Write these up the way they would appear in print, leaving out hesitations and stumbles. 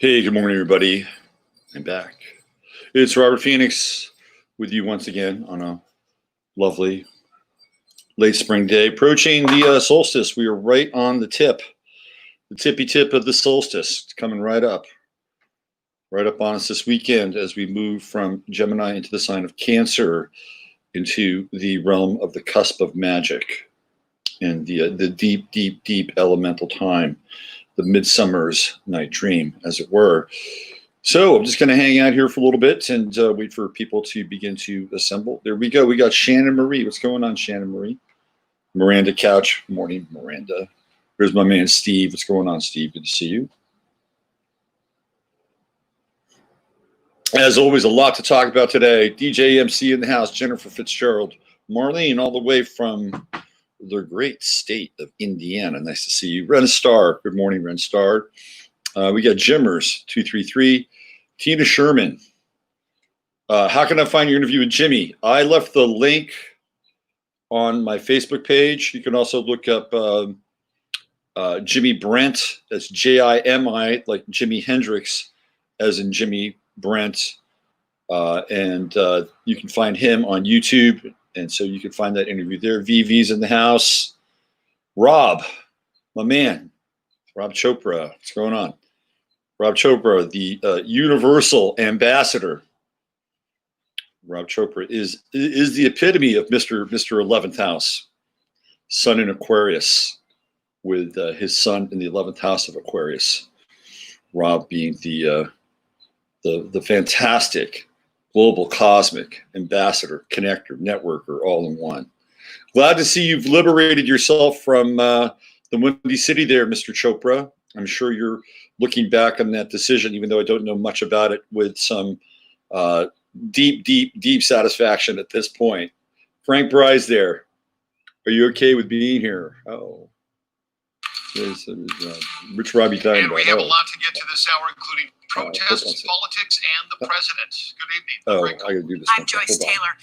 Hey, good morning, everybody. I'm back. It's Robert Phoenix with you once again on a lovely late spring day. Approaching the solstice. We are right on the tippy tip of the solstice. It's coming right up on us this weekend as we move from Gemini into the sign of Cancer, into the realm of the cusp of magic and the deep elemental time, the midsummer's night dream, as it were. So I'm just going to hang out here for a little bit and wait for people to begin to assemble. There we go. We got Shannon Marie. What's going on, Shannon Marie? Miranda Couch. Morning, Miranda. Here's my man, Steve. What's going on, Steve? Good to see you. As always, a lot to talk about today. DJ MC in the house, Jennifer Fitzgerald. Marlene, all the way from the great state of Indiana. Nice to see you. Ren Star. Good morning, Ren Star. We got Jimmers, 233. Tina Sherman. How can I find your interview with Jimmy? I left the link on my Facebook page. You can also look up Jimmy Brent. That's Jimi, like Jimi Hendrix, as in Jimmy Brent. And you can find him on YouTube. And so you can find that interview there. VV's in the house. Rob, my man. Rob Chopra. What's going on? Rob Chopra, the Universal Ambassador. Rob Chopra is the epitome of Mr. 11th House, Sun in Aquarius, with his son in the 11th house of Aquarius. Rob being the fantastic global cosmic ambassador, connector, networker, all in one. Glad to see you've liberated yourself from the Windy City there, Mr. Chopra. I'm sure you're looking back on that decision, even though I don't know much about it, with some deep satisfaction at this point. Frank Bry's there. Are you okay with being here? Oh, there's Rich Robbie talking about. And we have a lot to get to this hour, including protests, politics, and the president. Good evening. Oh, I gotta do this. I'm Joyce Taylor.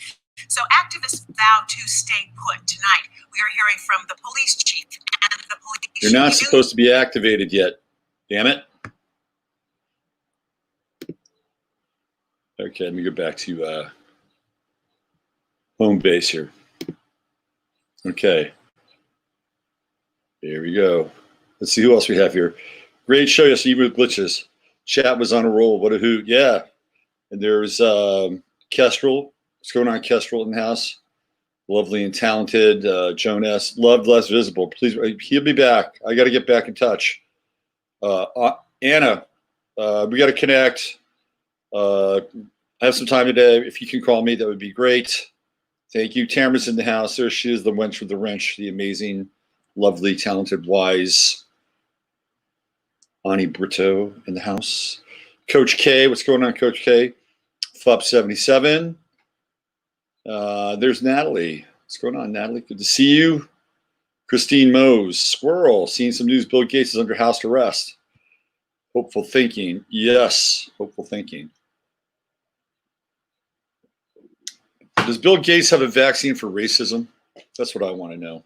So activists vow to stay put tonight. We are hearing from the police chief and the police. You're not supposed to be activated yet. Damn it. Okay, let me go back to home base here. Okay. Here we go. Let's see who else we have here. Great show yesterday with glitches. Chat was on a roll. What a hoot. Yeah. And there's Kestrel. What's going on, Kestrel in the house? Lovely and talented. Joan S. Loved, less visible. Please, he'll be back. I got to get back in touch. Anna, we got to connect. I have some time today. If you can call me, that would be great. Thank you. Tamara's in the house. There she is, the wench with the wrench, the amazing, lovely, talented, wise Ani Brito in the house. Coach K, what's going on, Coach K? FUP 77. There's Natalie. What's going on, Natalie? Good to see you. Christine Mose. Squirrel. Seeing some news. Bill Gates is under house arrest. Hopeful thinking. Yes. Hopeful thinking. Does Bill Gates have a vaccine for racism? That's what I want to know.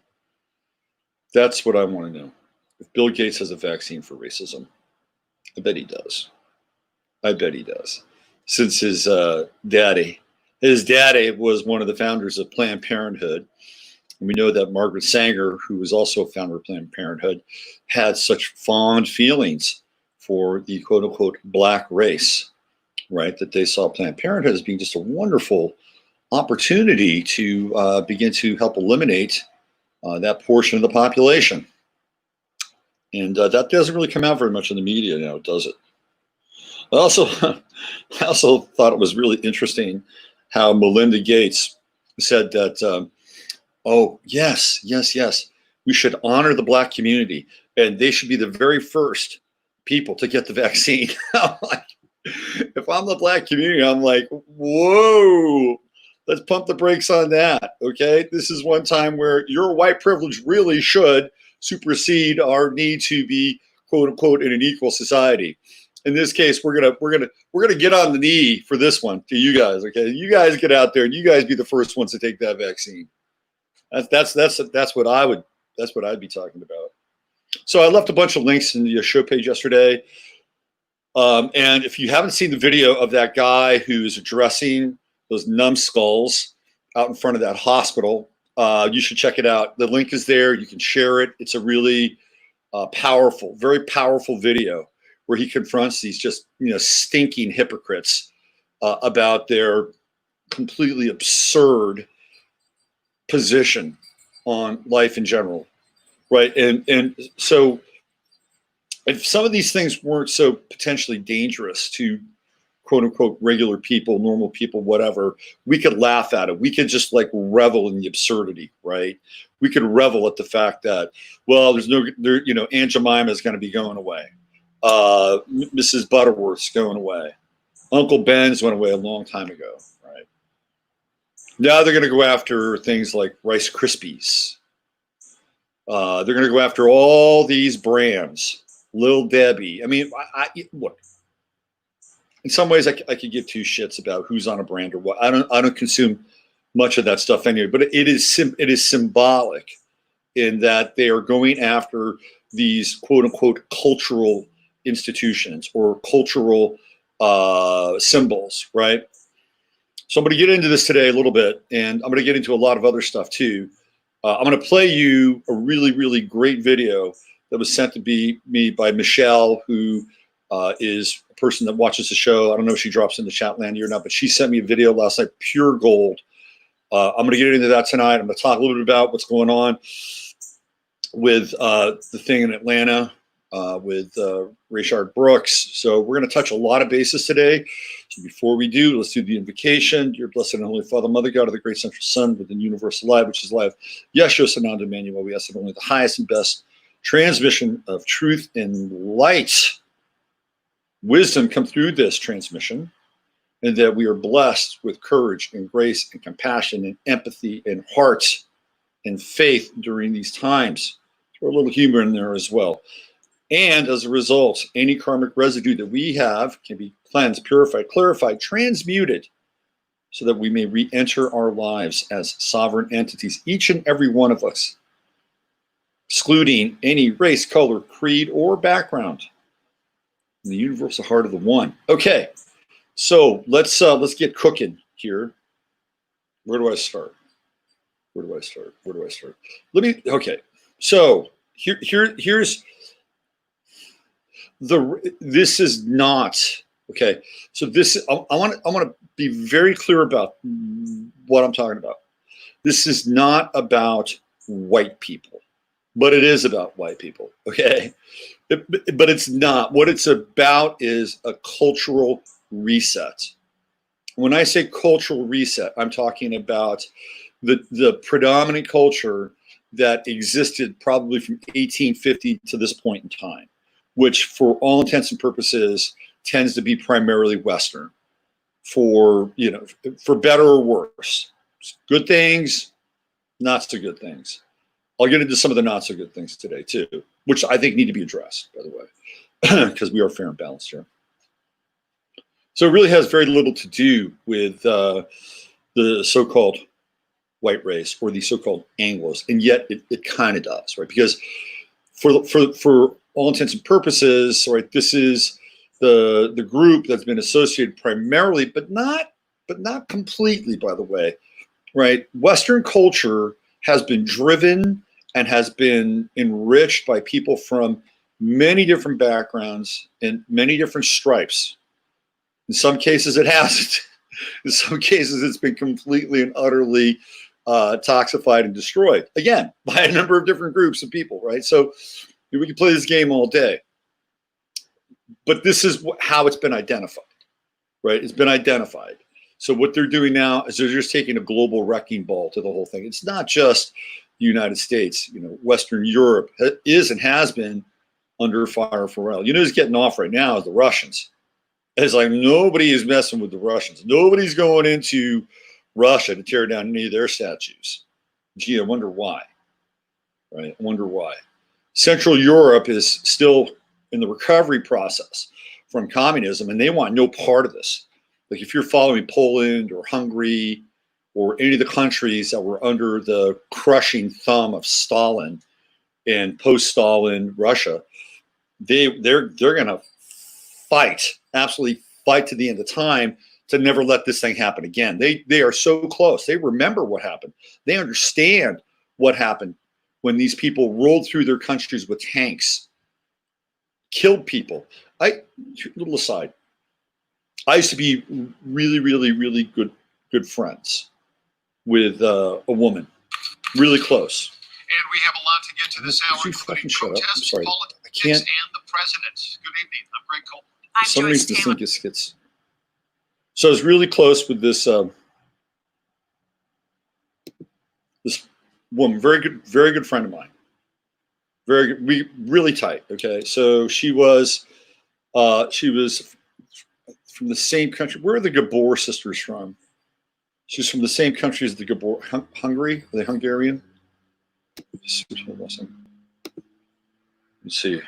That's what I want to know. If Bill Gates has a vaccine for racism, I bet he does. I bet he does. Since his daddy was one of the founders of Planned Parenthood. And we know that Margaret Sanger, who was also a founder of Planned Parenthood, had such fond feelings for the quote unquote black race, right? That they saw Planned Parenthood as being just a wonderful opportunity to begin to help eliminate that portion of the population. And that doesn't really come out very much in the media now, does it? I also thought it was really interesting how Melinda Gates said that, oh, yes, we should honor the black community, and they should be the very first people to get the vaccine. I'm like, if I'm the black community, I'm like, whoa, let's pump the brakes on that, okay? This is one time where your white privilege really should supersede our need to be, quote unquote, in an equal society. In this case, we're gonna get on the knee for this one to you guys, okay? You guys get out there and you guys be the first ones to take that vaccine. That's what I'd be talking about. So I left a bunch of links in the show page yesterday. And if you haven't seen the video of that guy who's addressing those numbskulls out in front of that hospital, you should check it out. The link is there. You can share it. It's a really powerful, very powerful video where he confronts these just, stinking hypocrites about their completely absurd position on life in general, right? And so if some of these things weren't so potentially dangerous to quote unquote regular people, normal people, whatever, we could laugh at it. We could just like revel in the absurdity, right? We could revel at the fact that, well, Aunt Jemima is going to be going away. Mrs. Butterworth's going away. Uncle Ben's went away a long time ago, right? Now they're going to go after things like Rice Krispies. They're going to go after all these brands. Lil Debbie. I mean, look. In some ways, I could give two shits about who's on a brand or what. I don't consume much of that stuff anyway. But it is symbolic in that they are going after these quote unquote cultural institutions or cultural symbols, right? So I'm going to get into this today a little bit, and I'm going to get into a lot of other stuff too. I'm going to play you a really, really great video that was sent to me by Michelle, who is a person that watches the show. I don't know if she drops into Chatlandia or not, but she sent me a video last night, pure gold. I'm going to get into that tonight. I'm going to talk a little bit about what's going on with the thing in Atlanta with Rayshard Brooks. So we're going to touch a lot of bases today. So before we do, let's do the invocation. Dear blessed and holy Father, Mother God of the great central Sun within universal life, which is life. Yeshua Sananda Emmanuel, we ask that only the highest and best transmission of truth and light, wisdom come through this transmission, and that we are blessed with courage and grace and compassion and empathy and heart and faith during these times. Throw a little humor in there as well. And as a result, any karmic residue that we have can be cleansed, purified, clarified, transmuted, so that we may re-enter our lives as sovereign entities, each and every one of us, excluding any race, color, creed, or background, in the universal heart of the one. Okay, so let's get cooking here. Where do I start? Okay, so here's this is not okay. So I want to be very clear about what I'm talking about. This is not about white people, but it is about white people. Okay, but it's not. What it's about is a cultural reset. When I say cultural reset, I'm talking about the predominant culture that existed probably from 1850 to this point in time, which for all intents and purposes tends to be primarily Western, for better or worse. Good things, not so good things. I'll get into some of the not so good things today too, which I think need to be addressed, by the way, because we are fair and balanced here. So it really has very little to do with the so-called white race or the so-called Anglos, and yet it kind of does, right? Because for all intents and purposes, right, this is the group that's been associated primarily, but not completely, by the way, right? Western culture has been driven and has been enriched by people from many different backgrounds and many different stripes. In some cases, it hasn't. In some cases, it's been completely and utterly toxified and destroyed, again, by a number of different groups of people, right? So we can play this game all day. But this is how it's been identified, right? It's been identified. So what they're doing now is they're just taking a global wrecking ball to the whole thing. It's not just the United States. Western Europe is and has been under fire for a while. Who's getting off right now is the Russians. It's like nobody is messing with the Russians. Nobody's going into Russia to tear down any of their statues. Gee, I wonder why. Right? I wonder why. Central Europe is still in the recovery process from communism, and they want no part of this. Like if you're following Poland or Hungary or any of the countries that were under the crushing thumb of Stalin and post-Stalin Russia, they're gonna fight, absolutely fight to the end of time to never let this thing happen again. They are so close. They remember what happened. They understand what happened when these people rolled through their countries with tanks, killed people. Little aside, I used to be really, really, really good friends with a woman, really close. And we have a lot to get to this hour, including protests, politics, and the president. Good evening. I'm Greg Cole. I'm For some Joyce reason, this Taylor. thing gets. So I was really close with this this woman, very good friend of mine. Very good, we really tight. Okay, so she was from the same country. Where are the Gabor sisters from? She's from the same country as the Gabor, Hungary. Are they Hungarian? Let's see.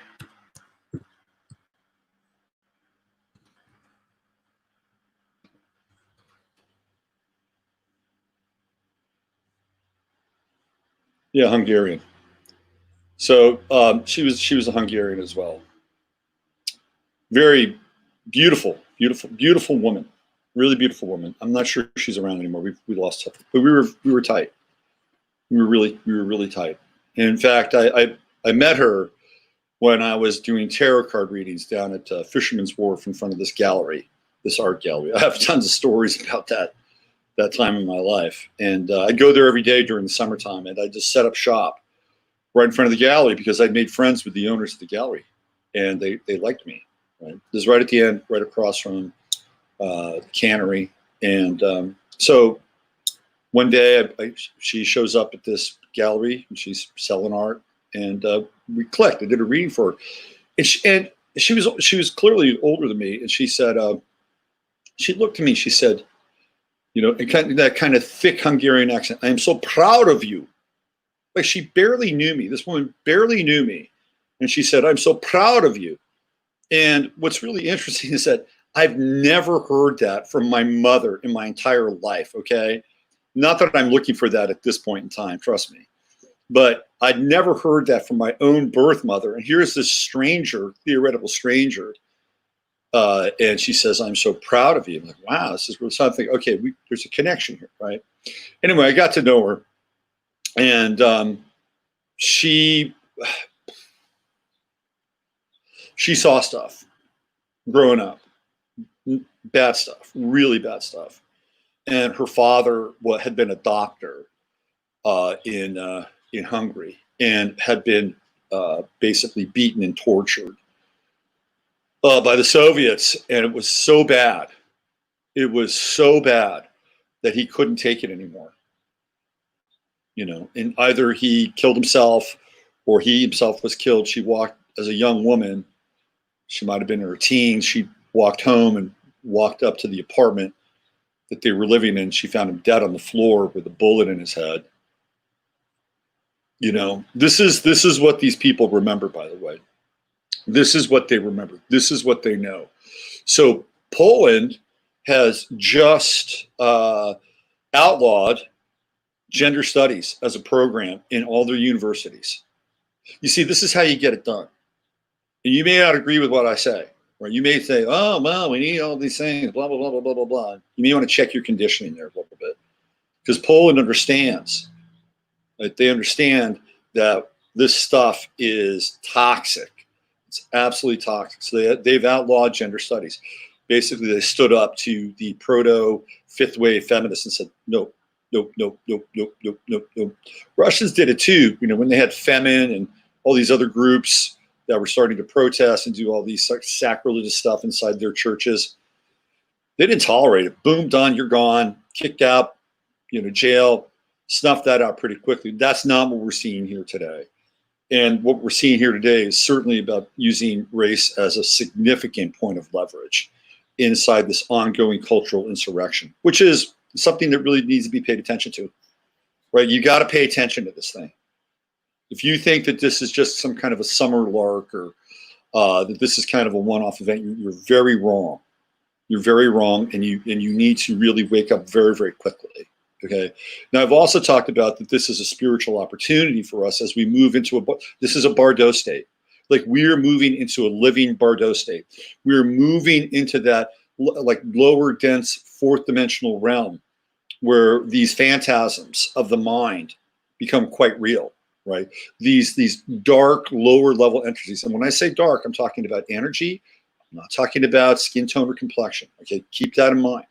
Yeah, Hungarian. So she was a Hungarian as well. Very beautiful woman, really beautiful woman. I'm not sure if she's around anymore. We lost touch, but we were tight. We were really tight. And in fact, I met her when I was doing tarot card readings down at Fisherman's Wharf in front of this gallery, this art gallery. I have tons of stories about that time in my life. And I'd go there every day during the summertime, and I'd just set up shop right in front of the gallery because I'd made friends with the owners of the gallery, and they liked me. Right? This is right at the end, right across from the cannery. And so one day she shows up at this gallery, and she's selling art, and we clicked. I did a reading for her, and she was clearly older than me, and she said, she looked at me, she said, that kind of thick Hungarian accent, "I am so proud of you." Like, she barely knew me. This woman barely knew me. And she said, "I'm so proud of you." And what's really interesting is that I've never heard that from my mother in my entire life, okay? Not that I'm looking for that at this point in time, trust me. But I'd never heard that from my own birth mother. And here's this stranger, theoretical stranger. And she says, "I'm so proud of you." I'm like, wow, this is really something. Okay, there's a connection here, right? Anyway, I got to know her. And she saw stuff growing up, bad stuff, really bad stuff. And her father had been a doctor in Hungary, and had been basically beaten and tortured by the Soviets. And it was so bad. It was so bad that he couldn't take it anymore. And either he killed himself or he himself was killed. She walked as a young woman. She might have been in her teens. She walked home and walked up to the apartment that they were living in. She found him dead on the floor with a bullet in his head. This is what these people remember, by the way. This is what they remember. This is what they know. So Poland has just outlawed gender studies as a program in all their universities. You see, this is how you get it done. And you may not agree with what I say, right? You may say, "Oh, well, we need all these things, blah, blah, blah, blah, blah, blah, blah." You may want to check your conditioning there a little bit, because Poland understands, right? They understand that this stuff is toxic. It's absolutely toxic. So they've outlawed gender studies. Basically, they stood up to the proto fifth wave feminists and said, "No. Nope. Russians did it too. When they had Femin and all these other groups that were starting to protest and do all these sacrilegious stuff inside their churches, they didn't tolerate it. Boom, done, you're gone, kicked out, jail, snuffed that out pretty quickly. That's not what we're seeing here today. And what we're seeing here today is certainly about using race as a significant point of leverage inside this ongoing cultural insurrection, which is something that really needs to be paid attention to, right? You got to pay attention to this thing. If you think that this is just some kind of a summer lark, or that this is kind of a one-off event, you're very wrong. You're very wrong, and you need to really wake up very, very quickly. Okay. Now, I've also talked about that this is a spiritual opportunity for us as we move into this is a Bardo state. Like we're moving into a living Bardo state. We're moving into that like lower dense fourth dimensional realm where these phantasms of the mind become quite real, right? These dark lower level entities. And when I say dark, I'm talking about energy. I'm not talking about skin tone or complexion. Okay, keep that in mind.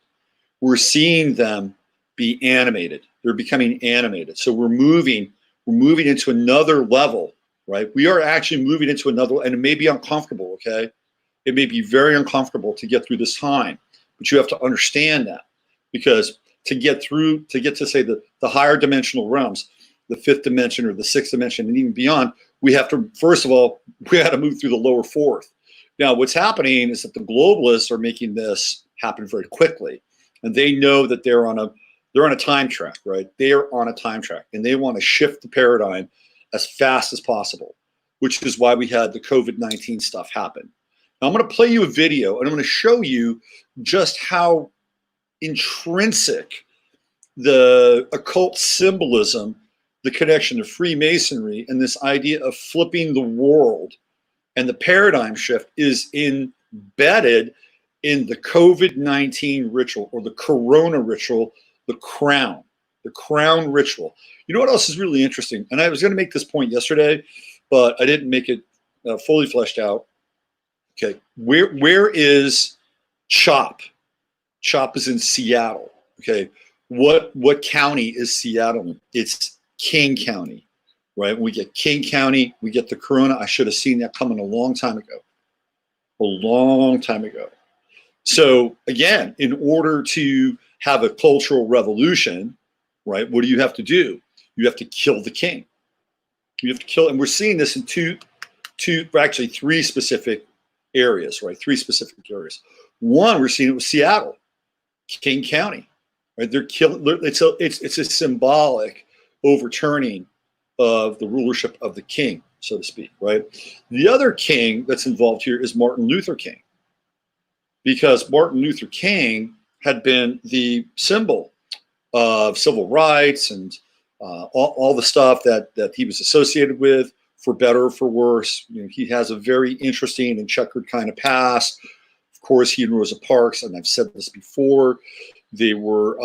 We're seeing them be animated. They're becoming animated. So we're moving into another level, right? We are actually moving into another, and it may be uncomfortable, okay? It may be very uncomfortable to get through this time, but you have to understand that, because to get to say the higher dimensional realms, the fifth dimension or the sixth dimension and even beyond, we have to, first of all, we had to move through the lower fourth. Now, what's happening is that the globalists are making this happen very quickly, and they know that they're on a time track, right? They are on a time track, and they want to shift the paradigm as fast as possible, which is why we had the COVID-19 stuff happen. Now, I'm going to play you a video, and I'm going to show you just how intrinsic the occult symbolism, the connection to Freemasonry, and this idea of flipping the world and the paradigm shift is embedded in the COVID-19 ritual, or the Corona ritual, the crown ritual. You know what else is really interesting? And I was going to make this point yesterday, but I didn't make it fully fleshed out. Okay, where is CHOP? CHOP is in Seattle. Okay, what county is Seattle in? It's King County, right? When we get King County, we get the Corona. I should have seen that coming a long time ago. A long time ago. So again, in order to have a cultural revolution, right, what do you have to do? You have to kill the king. You have to kill, and we're seeing this in actually three specific areas, right? Three specific areas. One, we're seeing it with Seattle, King County, right? They're killing. It's a symbolic overturning of the rulership of the king, so to speak, right? The other king that's involved here is Martin Luther King, because Martin Luther King had been the symbol of civil rights and all the stuff that he was associated with, for better or for worse. You know, he has a very interesting and checkered kind of past. Of course, he and Rosa Parks, and I've said this before, they were,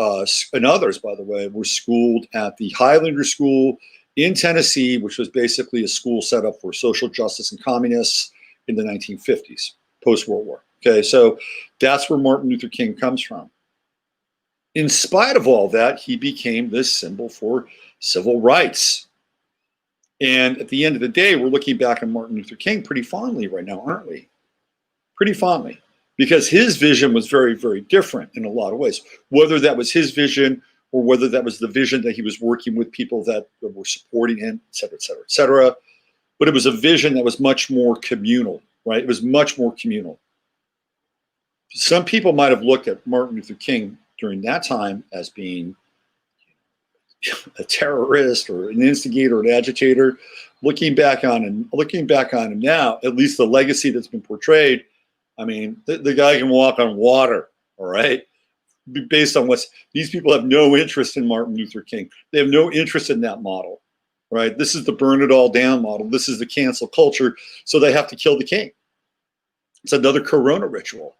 and others, by the way, were schooled at the Highlander School in Tennessee, which was basically a school set up for social justice and communists in the 1950s, post-World War. Okay, so that's where Martin Luther King comes from. In spite of all that, he became this symbol for civil rights. And at the end of the day, we're looking back on Martin Luther King pretty fondly right now, aren't we? Pretty fondly. Because his vision was very, very different in a lot of ways. Whether that was his vision or whether that was the vision that he was working with people that were supporting him, et cetera, et cetera, et cetera. But it was a vision that was much more communal, right? It was much more communal. Some people might have looked at Martin Luther King during that time as being a terrorist or an instigator or an agitator. Looking back on him now, at least the legacy that's been portrayed, I mean, the guy can walk on water, all right? Based on these people have no interest in Martin Luther King. They have no interest in that model, right? This is the burn it all down model. This is the cancel culture. So they have to kill the king. It's another Corona ritual,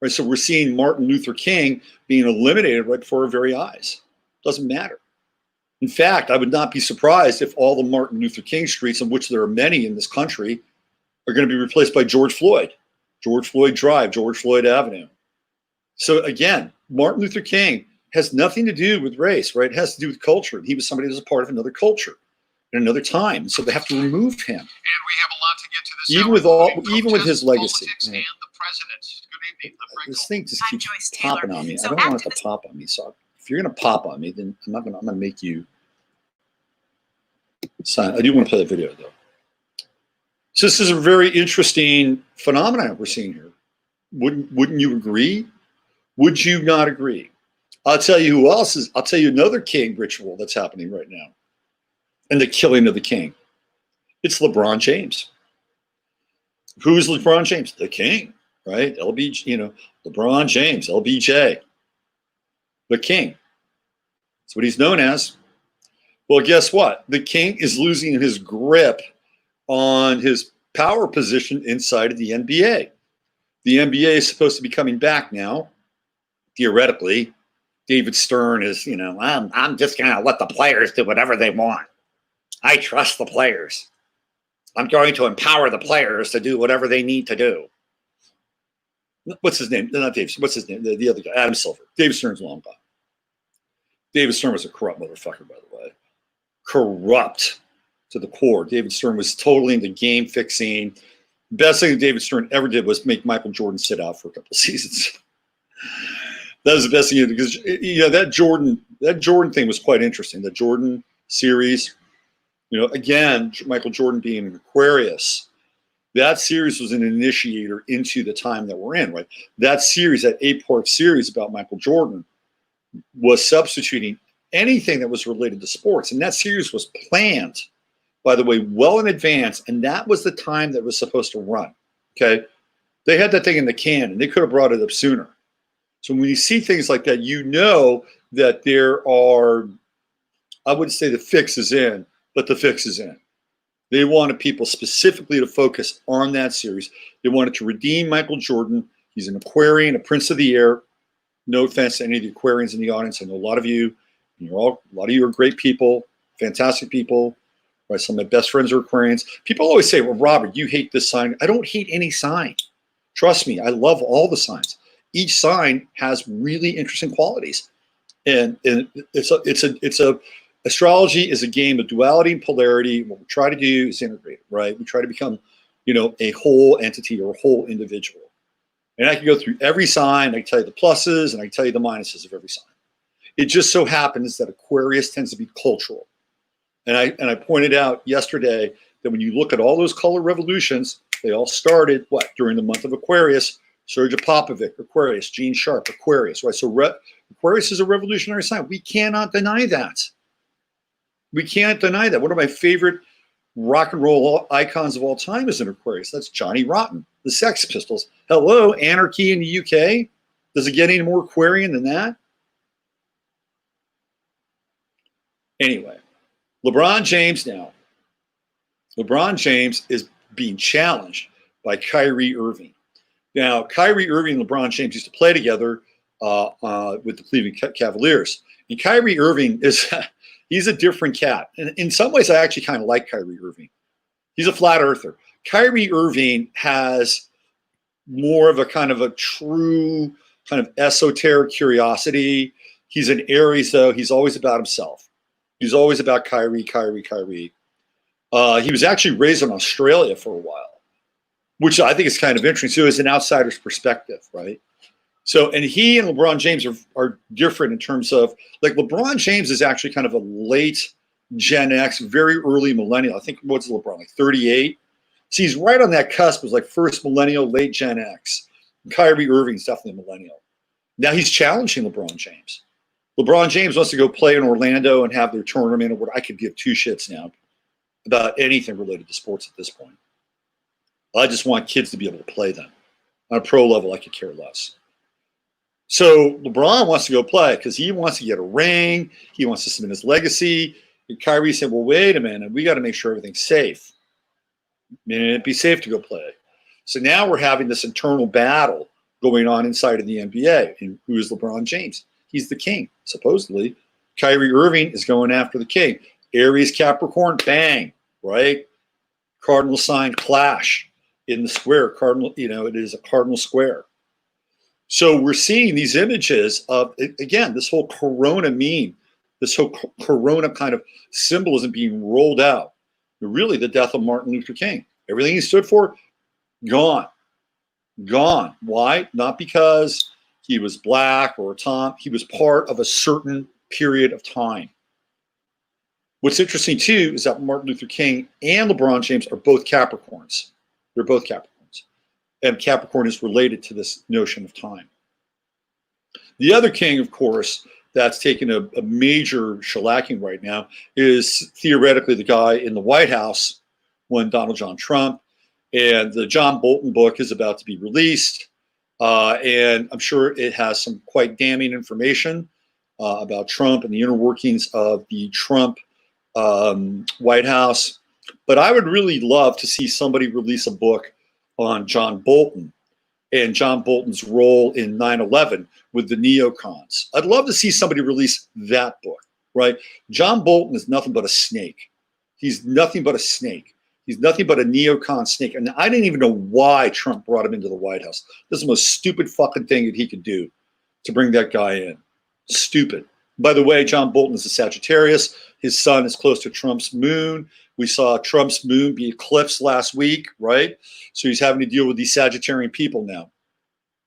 right? So we're seeing Martin Luther King being eliminated right before our very eyes. Doesn't matter. In fact, I would not be surprised if all the Martin Luther King streets, of which there are many in this country, are going to be replaced by George Floyd Drive, George Floyd Avenue. So again, Martin Luther King has nothing to do with race, right? It has to do with culture. He was somebody who was a part of another culture in another time. So they have to remove him. And we have a lot to get to this. Even with his legacy. And the president. Good evening. This thing just keeps popping on me. I don't want it to pop on me. So if you're going to pop on me, then I'm going to make you sign. I do want to play the video though. So this is a very interesting phenomenon we're seeing here. Wouldn't you agree? Would you not agree? I'll tell you who else is. I'll tell you another king ritual that's happening right now, and the killing of the king. It's LeBron James. Who's LeBron James? The king, right? LeBron James, LBJ, the king. That's what he's known as. Well, guess what? The king is losing his grip on his power position inside of the NBA. The NBA is supposed to be coming back now, theoretically. David Stern is, I'm just going to let the players do whatever they want. I trust the players. I'm going to empower the players to do whatever they need to do. What's his name? Not Dave. What's his name? The other guy, Adam Silver. David Stern's long gone. David Stern was a corrupt motherfucker, by the way. Corrupt to the core. David Stern was totally into game fixing. Best thing that David Stern ever did was make Michael Jordan sit out for a couple of seasons. That was the best thing he did, because that Jordan thing was quite interesting. The Jordan series, again, Michael Jordan being an Aquarius, that series was an initiator into the time that we're in, right? That series, that 8-part series about Michael Jordan, was substituting anything that was related to sports. And that series was planned, by the way, well in advance. And that was the time that it was supposed to run. Okay. They had that thing in the can, and they could have brought it up sooner. So when you see things like that, that there are, I wouldn't say the fix is in, but the fix is in. They wanted people specifically to focus on that series. They wanted to redeem Michael Jordan. He's an Aquarian, a prince of the air. No offense to any of the Aquarians in the audience. I know a lot of you. A lot of you are great people, fantastic people. Right? Some of my best friends are Aquarians. People always say, "Well, Robert, you hate this sign." I don't hate any sign. Trust me, I love all the signs. Each sign has really interesting qualities, and astrology is a game of duality and polarity. What we try to do is integrate, right? We try to become, a whole entity or a whole individual. And I can go through every sign. I can tell you the pluses and I can tell you the minuses of every sign. It just so happens that Aquarius tends to be cultural. And I pointed out yesterday that when you look at all those color revolutions, they all started during the month of Aquarius. Sergei Popovic, Aquarius. Gene Sharp, Aquarius. Right. So Aquarius is a revolutionary sign. We cannot deny that. We can't deny that. One of my favorite rock and roll icons of all time is an Aquarius. That's Johnny Rotten, the Sex Pistols. Hello, anarchy in the UK. Does it get any more Aquarian than that? Anyway, LeBron James now. LeBron James is being challenged by Kyrie Irving. Now, Kyrie Irving and LeBron James used to play together with the Cleveland Cavaliers. And Kyrie Irving he's a different cat. And in some ways, I actually kind of like Kyrie Irving. He's a flat earther. Kyrie Irving has more of a kind of a true kind of esoteric curiosity. He's an Aries, though. He's always about himself. He's always about Kyrie. He was actually raised in Australia for a while, which I think is kind of interesting. So it's an outsider's perspective, right? So, and he and LeBron James are different in terms of, like, LeBron James is actually kind of a late Gen X, very early millennial. I think, what's LeBron, like 38? So he's right on that cusp. It was like first millennial, late Gen X. And Kyrie Irving's definitely a millennial. Now he's challenging LeBron James. LeBron James wants to go play in Orlando and have their tournament, or what I could give two shits now about anything related to sports at this point. I just want kids to be able to play them. On a pro level, I could care less. So LeBron wants to go play because he wants to get a ring. He wants to cement his legacy. And Kyrie said, well, wait a minute. We got to make sure everything's safe. It'd be safe to go play. So now we're having this internal battle going on inside of the NBA. And who is LeBron James? He's the king, supposedly. Kyrie Irving is going after the king. Aries, Capricorn, bang, right? Cardinal sign clash in the square. Cardinal, it is a cardinal square. So we're seeing these images of, again, this whole Corona meme, this whole Corona kind of symbolism being rolled out. Really the death of Martin Luther King. Everything he stood for, gone. Gone. Why? Not because he was black or Tom. He was part of a certain period of time. What's interesting, too, is that Martin Luther King and LeBron James are both Capricorns. They're both Capricorns. And Capricorn is related to this notion of time. The other king, of course, that's taken a major shellacking right now is theoretically the guy in the White House when Donald John Trump. And the John Bolton book is about to be released. And I'm sure it has some quite damning information about Trump and the inner workings of the Trump White House. But I would really love to see somebody release a book on John Bolton and John Bolton's role in 9/11 with the neocons. I'd love to see somebody release that book, right? John Bolton is nothing but a snake. He's nothing but a snake. He's nothing but a neocon snake. And I didn't even know why Trump brought him into the White House. This is the most stupid fucking thing that he could do to bring that guy in. Stupid. By the way, John Bolton is a Sagittarius. His sun is close to Trump's moon. We saw Trump's moon be eclipsed last week, right? So he's having to deal with these Sagittarian people now.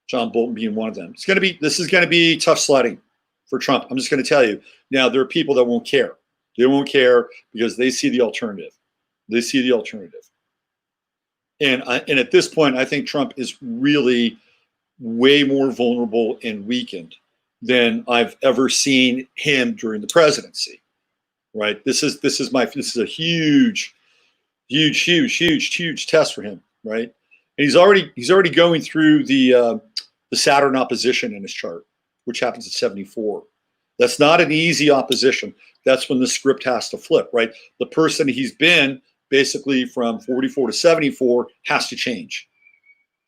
John Bolton being one of them. This is going to be tough sledding for Trump. I'm just going to tell you. Now, there are people that won't care. They won't care because they see the alternative. They see the alternative. And at this point, I think Trump is really way more vulnerable and weakened than I've ever seen him during the presidency. Right? This is a huge test for him, right? And he's already going through the Saturn opposition in his chart, which happens at 74. That's not an easy opposition. That's when the script has to flip, right? The person he's been basically from 44 to 74 has to change.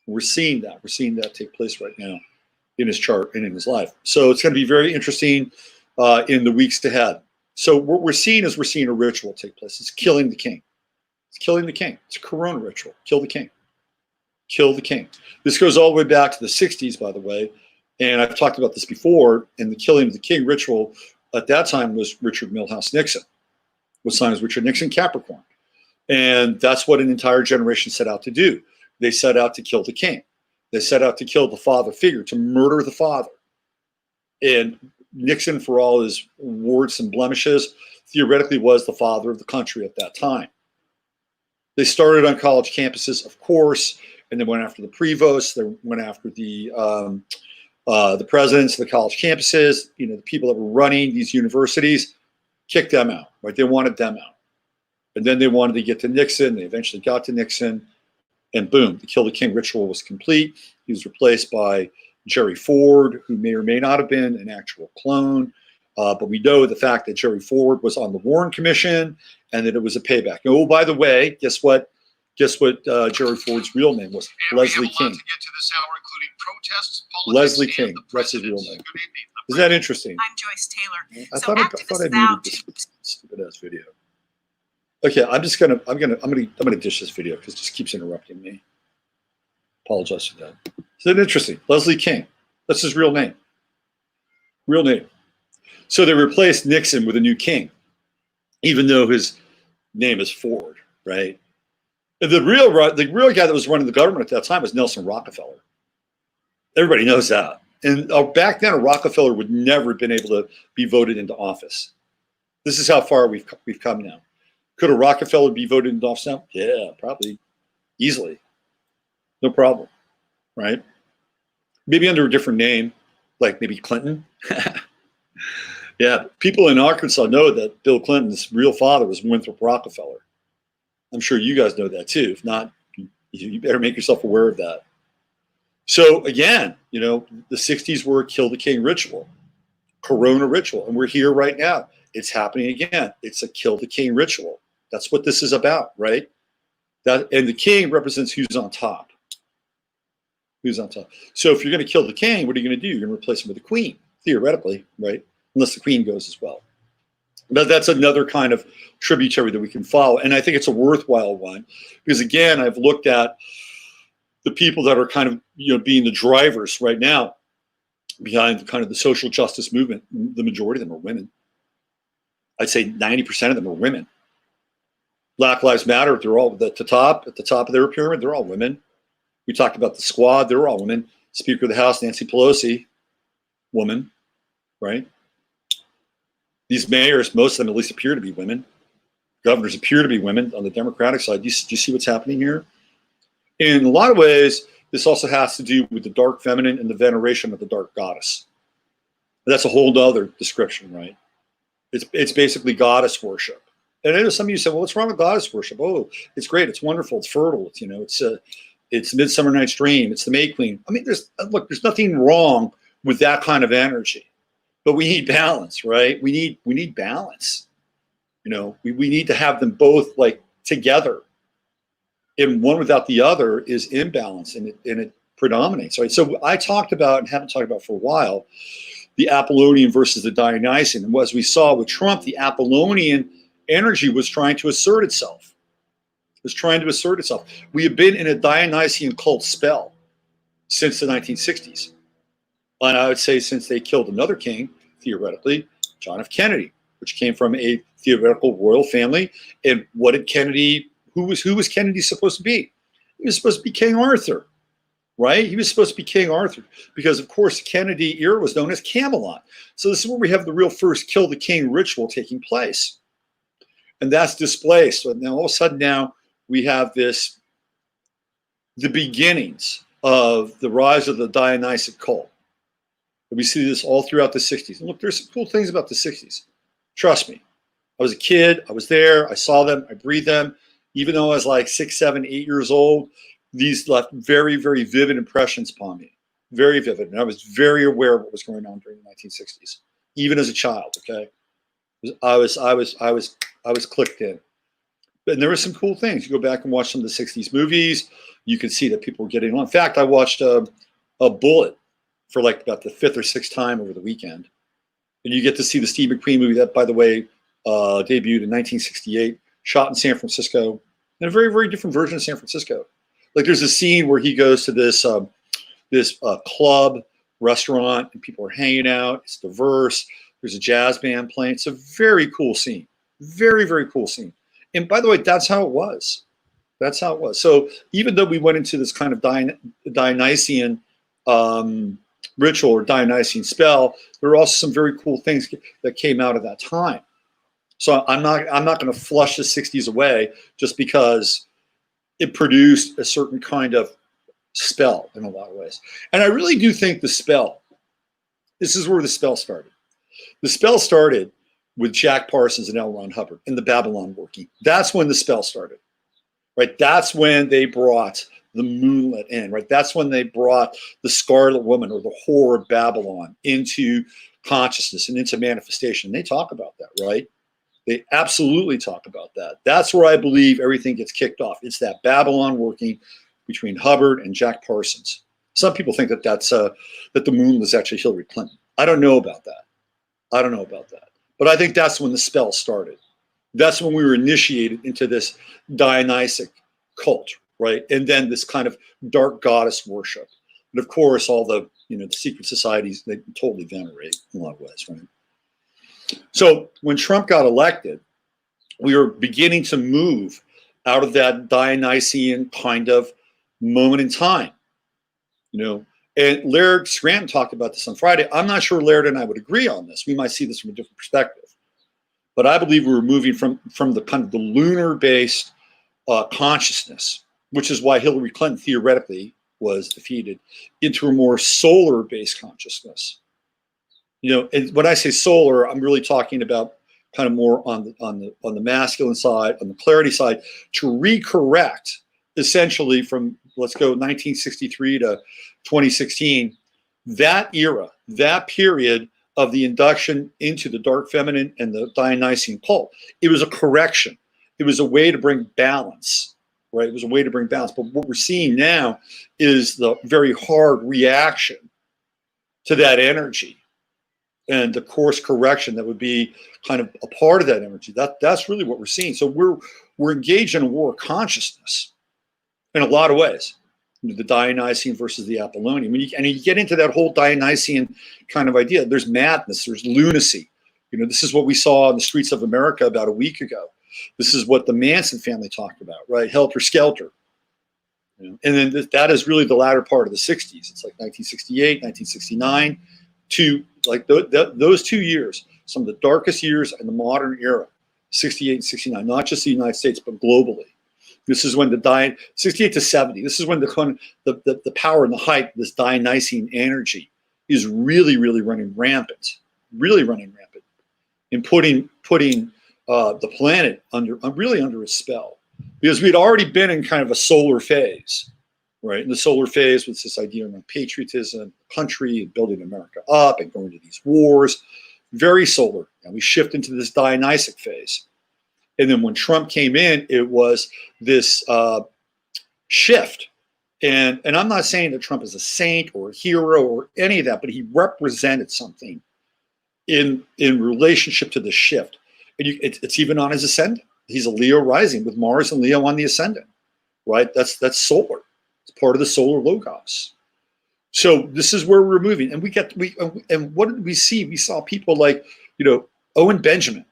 We're seeing that. We're seeing that take place right now in his chart and in his life. So it's going to be very interesting in the weeks ahead. So what we're seeing is a ritual take place. It's killing the king. It's killing the king. It's a Corona ritual. Kill the king. Kill the king. This goes all the way back to the 60s, by the way. And I've talked about this before. And the killing of the king ritual at that time was Richard Milhouse Nixon. Was signed as Richard Nixon, Capricorn. And that's what an entire generation set out to do. They set out to kill the king. They set out to kill the father figure, to murder the father. And Nixon, for all his warts and blemishes, theoretically was the father of the country at that time. They started on college campuses, of course, and they went after the prevosts. They went after the presidents of the college campuses. You know, the people that were running these universities, kicked them out. Right? They wanted them out, and then they wanted to get to Nixon. They eventually got to Nixon, and boom, the kill the king ritual was complete. He was replaced by Jerry Ford, who may or may not have been an actual clone, but we know the fact that Jerry Ford was on the Warren Commission and that it was a payback. Oh, by the way, guess what? Guess what Jerry Ford's real name was? And Leslie King. To get to this hour, including protests, Leslie King. That's his real name. Good evening. Isn't that interesting? I'm Joyce Taylor. I So thought I activists vow muted this stupid ass video. Okay, I'm gonna dish this video because it just keeps interrupting me. Apologize for that. Isn't that interesting? Leslie King. That's his real name. Real name. So they replaced Nixon with a new king, even though his name is Ford, right? And the real guy that was running the government at that time was Nelson Rockefeller. Everybody knows that. And back then, a Rockefeller would never have been able to be voted into office. This is how far we've come now. Could a Rockefeller be voted into office now? Yeah, probably. Easily. No problem. Right? Maybe under a different name, like maybe Clinton. Yeah, people in Arkansas know that Bill Clinton's real father was Winthrop Rockefeller. I'm sure you guys know that too. If not, you better make yourself aware of that. So again, you know, the 60s were a kill the king ritual, Corona ritual, and we're here right now. It's happening again. It's a kill the king ritual. That's what this is about, right? And the king represents who's on top. Who's on top. So if you're going to kill the king, what are you going to do? You're going to replace him with the queen, theoretically, right? Unless the queen goes as well. But that's another kind of tributary that we can follow. And I think it's a worthwhile one because, again, I've looked at the people that are kind of, you know, being the drivers right now behind kind of the social justice movement. The majority of them are women. I'd say 90% of them are women. Black Lives Matter, they're all at the top of their pyramid, they're all women. We talked about the squad, they're all women. Speaker of the House, Nancy Pelosi, woman, right? These mayors, most of them at least appear to be women. Governors appear to be women on the Democratic side. Do you see what's happening here? In a lot of ways, this also has to do with the dark feminine and the veneration of the dark goddess. That's a whole other description, right? It's basically goddess worship. And I know some of you say, well, what's wrong with goddess worship? Oh, it's great. It's wonderful. It's fertile. It's, you know, it's Midsummer Night's Dream. It's the May Queen. I mean, there's nothing wrong with that kind of energy. But we need balance, right? We need balance. You know, we need to have them both like together. And one without the other is imbalance, and it predominates. Right. So I talked about, and haven't talked about for a while, the Apollonian versus the Dionysian. And as we saw with Trump, the Apollonian energy was trying to assert itself. We have been in a Dionysian cult spell since the 1960s. And I would say since they killed another king, theoretically, John F. Kennedy, which came from a theoretical royal family. And what did Kennedy, who was Kennedy supposed to be? He was supposed to be King Arthur, right? He was supposed to be King Arthur because, of course, the Kennedy era was known as Camelot. So this is where we have the real first kill the king ritual taking place. And that's displaced. So now all of a sudden now we have the beginnings of the rise of the Dionysic cult. We see this all throughout the 60s. And look, there's some cool things about the 60s. Trust me. I was a kid. I was there. I saw them. I breathed them. Even though I was like 6, 7, 8 years old, these left very, very vivid impressions upon me. Very vivid. And I was very aware of what was going on during the 1960s, even as a child. Okay. I was clicked in. And there were some cool things. You go back and watch some of the 60s movies, you can see that people were getting on. In fact, I watched a Bullet for like about the 5th or 6th time over the weekend. And you get to see the Steve McQueen movie that, by the way, debuted in 1968, shot in San Francisco, and a very, very different version of San Francisco. Like there's a scene where he goes to this club restaurant and people are hanging out. It's diverse. There's a jazz band playing. It's a very cool scene. Very, very cool scene. And by the way, that's how it was. That's how it was. So even though we went into this kind of Dionysian ritual or Dionysian spell, there were also some very cool things that came out of that time. So I'm not going to flush the 60s away just because it produced a certain kind of spell in a lot of ways. And I really do think the spell, this is where the spell started. The spell started with Jack Parsons and L. Ron Hubbard and the Babylon working. That's when the spell started, right? That's when they brought the moonlit in, right? That's when they brought the Scarlet Woman or the whore of Babylon into consciousness and into manifestation. They talk about that, right? They absolutely talk about that. That's where I believe everything gets kicked off. It's that Babylon working between Hubbard and Jack Parsons. Some people think that that the moon was actually Hillary Clinton. I don't know about that. But I think that's when the spell started. That's when we were initiated into this Dionysic cult, right? And then this kind of dark goddess worship. And of course, all the the secret societies, they totally venerate in a lot of ways, right? So when Trump got elected, we were beginning to move out of that Dionysian kind of moment in time, And Laird Scranton talked about this on Friday. I'm not sure Laird and I would agree on this. We might see this from a different perspective. But I believe we were moving from the kind of the lunar-based consciousness, which is why Hillary Clinton theoretically was defeated, into a more solar-based consciousness. And when I say solar, I'm really talking about kind of more on the masculine side, on the clarity side, to recorrect essentially from, let's go 1963 to 2016, that era, that period of the induction into the dark feminine and the Dionysian cult. It was a correction. It was a way to bring balance, right? It was a way to bring balance. But what we're seeing now is the very hard reaction to that energy and the course correction that would be kind of a part of that energy. That's really what we're seeing. So we're engaged in a war of consciousness in a lot of ways. The Dionysian versus the Apollonian. And you get into that whole Dionysian kind of idea. There's madness, there's lunacy. This is what we saw in the streets of America about a week ago. This is what the Manson family talked about, right? Helter Skelter. And then that is really the latter part of the 60s. It's like 1968, 1969, to like those 2 years, some of the darkest years in the modern era, 68 and 69, not just the United States, but globally. This is when 68 to 70, this is when the power and the height, this Dionysian energy is really, really running rampant, and putting the planet under a spell. Because we'd already been in kind of a solar phase, right? And the solar phase was this idea of patriotism, country, and building America up and going to these wars, very solar. And we shift into this Dionysic phase. And then when Trump came in, it was this shift. And I'm not saying that Trump is a saint or a hero or any of that, but he represented something in relationship to the shift. And it's even on his ascendant. He's a Leo rising with Mars and Leo on the ascendant, right? That's solar. It's part of the solar logos. So this is where we're moving. And and what did we see? We saw people like, Owen Benjamin,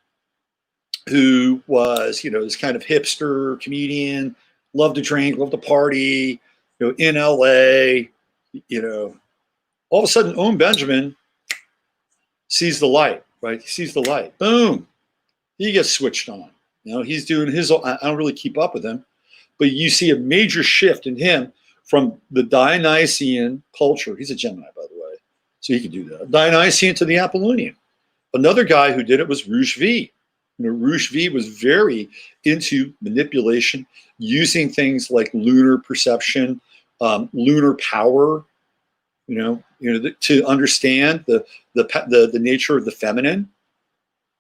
who was, this kind of hipster comedian, loved to drink, loved to party, in LA, all of a sudden Owen Benjamin sees the light, right? He sees the light. Boom. He gets switched on. He's doing his own. I don't really keep up with him, but you see a major shift in him from the Dionysian culture. He's a Gemini, by the way, so he could do that. Dionysian to the Apollonian. Another guy who did it was Rouge V. Rouge V was very into manipulation, using things like lunar perception, lunar power, to understand the nature of the feminine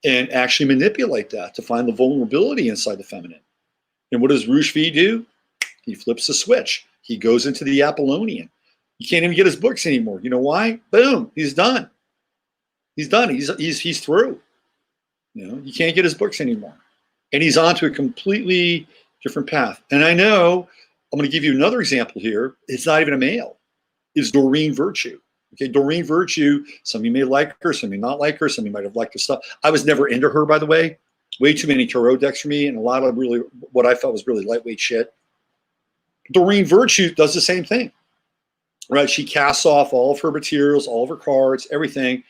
and actually manipulate that to find the vulnerability inside the feminine. And what does Rouge V do? He flips the switch. He goes into the Apollonian. You can't even get his books anymore. You know why? Boom, he's done. He's done. He's through. You can't get his books anymore. And he's on to a completely different path. And I know, I'm going to give you another example here. It's not even a male. It's Doreen Virtue. Okay, Doreen Virtue, some of you may like her, some of you not like her, some of you might have liked her stuff. I was never into her, by the way. Way too many tarot decks for me, and a lot of really, what I felt was really lightweight shit. Doreen Virtue does the same thing, right? She casts off all of her materials, all of her cards, everything,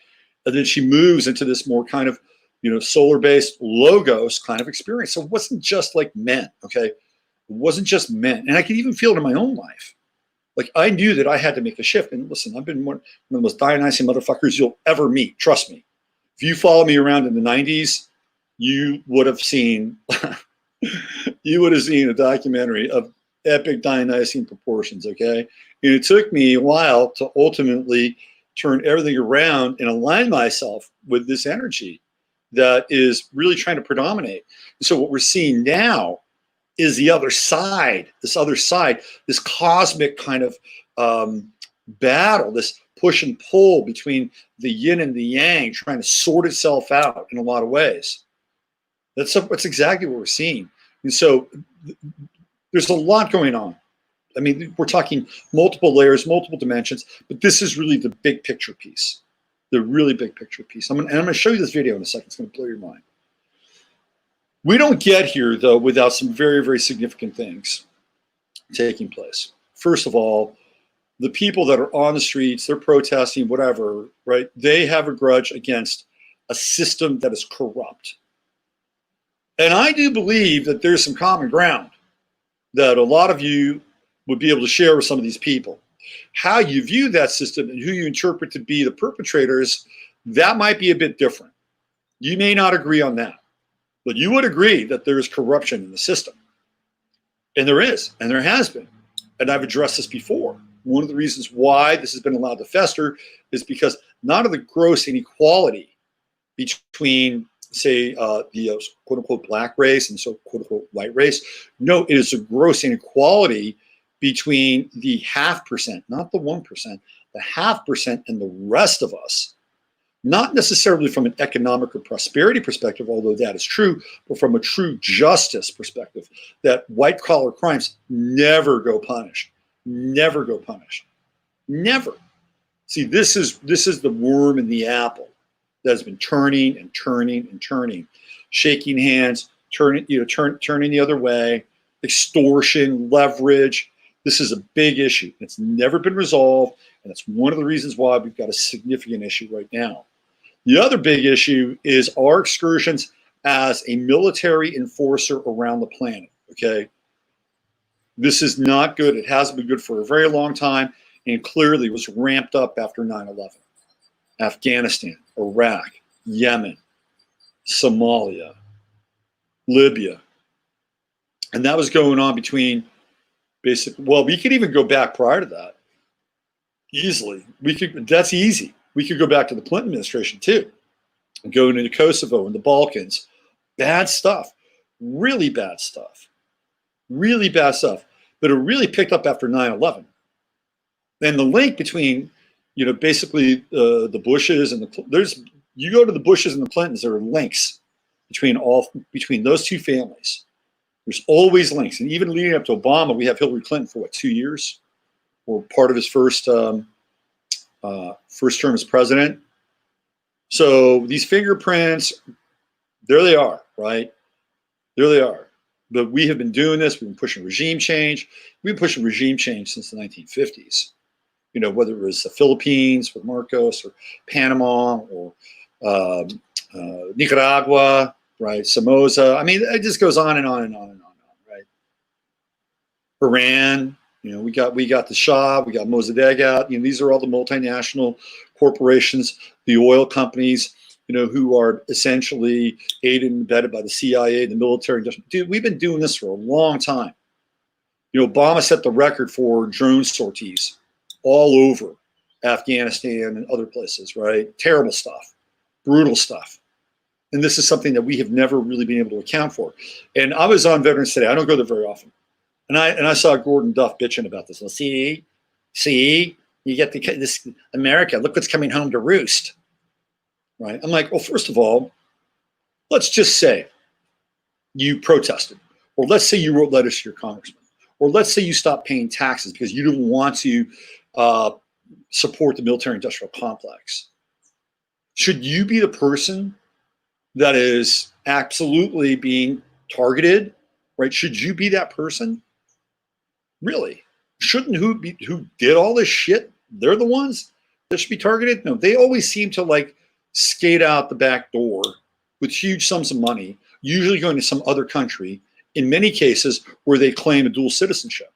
and then she moves into this more kind of, solar-based logos kind of experience. So it wasn't just like men, okay? It wasn't just men. And I could even feel it in my own life. Like, I knew that I had to make a shift. And listen, I've been one of the most Dionysian motherfuckers you'll ever meet. Trust me. If you follow me around in the 90s, you would have seen a documentary of epic Dionysian proportions, okay? And it took me a while to ultimately turn everything around and align myself with this energy that is really trying to predominate. And so what we're seeing now is the other side, this cosmic kind of battle, this push and pull between the yin and the yang, trying to sort itself out in a lot of ways. That's exactly what we're seeing. And so there's a lot going on. I mean, we're talking multiple layers, multiple dimensions, but this is really the big picture piece, the really big picture piece. I'm going to show you this video in a second. It's going to blow your mind. We don't get here, though, without some very, very significant things taking place. First of all, the people that are on the streets, they're protesting, whatever, right? They have a grudge against a system that is corrupt. And I do believe that there's some common ground that a lot of you would be able to share with some of these people. How you view that system and who you interpret to be the perpetrators, that might be a bit different. You may not agree on that, but you would agree that there is corruption in the system. And there is, and there has been. And I've addressed this before. One of the reasons why this has been allowed to fester is because not of the gross inequality between, say, the quote-unquote black race and so quote-unquote white race. No, it is a gross inequality between the 0.5%, not the 1%, the 0.5% and the rest of us. Not necessarily from an economic or prosperity perspective, although that is true, but from a true justice perspective, that white-collar crimes never go punished. Never go punished. Never. See, this is the worm in the apple that has been turning and turning and turning, shaking hands, turning the other way, extortion, leverage. This is a big issue. It's never been resolved, and it's one of the reasons why we've got a significant issue right now. The other big issue is our excursions as a military enforcer around the planet, okay? This is not good. It hasn't been good for a very long time, and clearly was ramped up after 9/11. Afghanistan, Iraq, Yemen, Somalia, Libya. And that was going on between well, we could even go back prior to that. Easily. That's easy. We could go back to the Clinton administration too. Going into Kosovo and the Balkans. Bad stuff. really bad stuff, really bad stuff. But it really picked up after 9/11. And the link between, basically the Bushes and you go to the Bushes and the Clintons, there are links between those two families. There's always links. And even leading up to Obama, we have Hillary Clinton for 2 years, or part of his first term as president. So these fingerprints, there they are, right? There they are. But we have been doing this. We've been pushing regime change. We've been pushing regime change since the 1950s. Whether it was the Philippines with Marcos, or Panama, or Nicaragua, right? Somoza. I mean, it just goes on and on and on and on, right? Iran. We got the Shah. We got Mossadegh out. These are all the multinational corporations, the oil companies, who are essentially aided and abetted by the CIA, the military. Dude, we've been doing this for a long time. Obama set the record for drone sorties all over Afghanistan and other places, right? Terrible stuff, brutal stuff. And this is something that we have never really been able to account for. And I was on Veterans Day. I don't go there very often. And I saw Gordon Duff bitching about this. Well, see, you get this America, look what's coming home to roost, right? I'm like, well, first of all, let's just say you protested, or let's say you wrote letters to your congressman, or let's say you stopped paying taxes because you didn't want to support the military-industrial complex. Should you be the person that is absolutely being targeted, right? Should you be that person? Really? Shouldn't who did all this shit, they're the ones that should be targeted? No, they always seem to skate out the back door with huge sums of money, usually going to some other country, in many cases where they claim a dual citizenship.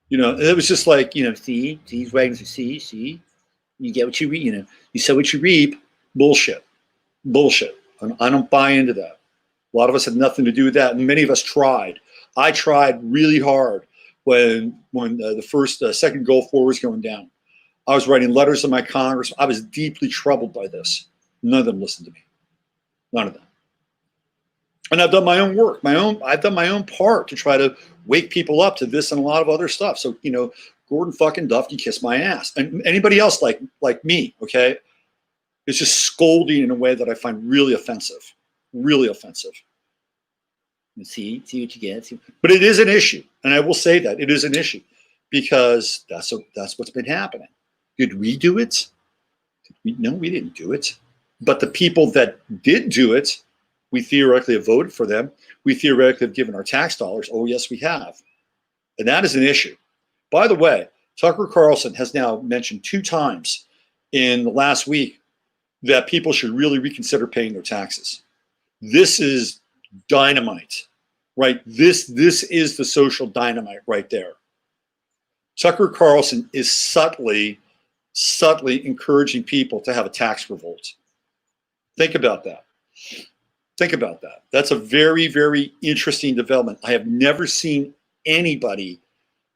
It was just like, see, these wagons are see, you get what you read, you sow what you reap. Bullshit. I don't buy into that. A lot of us had nothing to do with that, and many of us tried. I tried really hard when the second Gulf War was going down. I was writing letters to my Congress. I was deeply troubled by this. None of them listened to me. None of them. And I've done my own work. I've done my own part to try to wake people up to this and a lot of other stuff. So, Gordon fucking Duff, you kiss my ass. And anybody else like me, okay, is just scolding in a way that I find really offensive. Really offensive. See what you get. But it is an issue. And I will say that it is an issue because that's what's been happening. Did we do it? No, we didn't do it. But the people that did do it, we theoretically have voted for them. We theoretically have given our tax dollars. Oh, yes, we have. And that is an issue. By the way, Tucker Carlson has now mentioned 2 times in the last week that people should really reconsider paying their taxes. This is dynamite, right? This is the social dynamite right there. Tucker Carlson is subtly encouraging people to have a tax revolt. Think about that. Think about that. That's a very, very interesting development. I have never seen anybody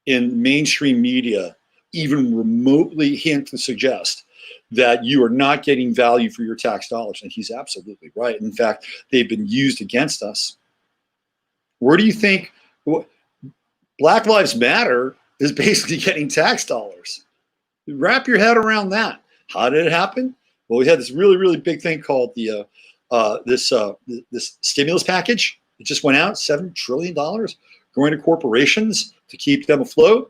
in mainstream media even remotely hint and suggest that you are not getting value for your tax dollars. And he's absolutely right. In fact, they've been used against us. Where do you think Black Lives Matter is basically getting tax dollars? Wrap your head around that. How did it happen? Well, we had this really, really big thing called the this stimulus package. It just went out, $7 trillion going to corporations to keep them afloat.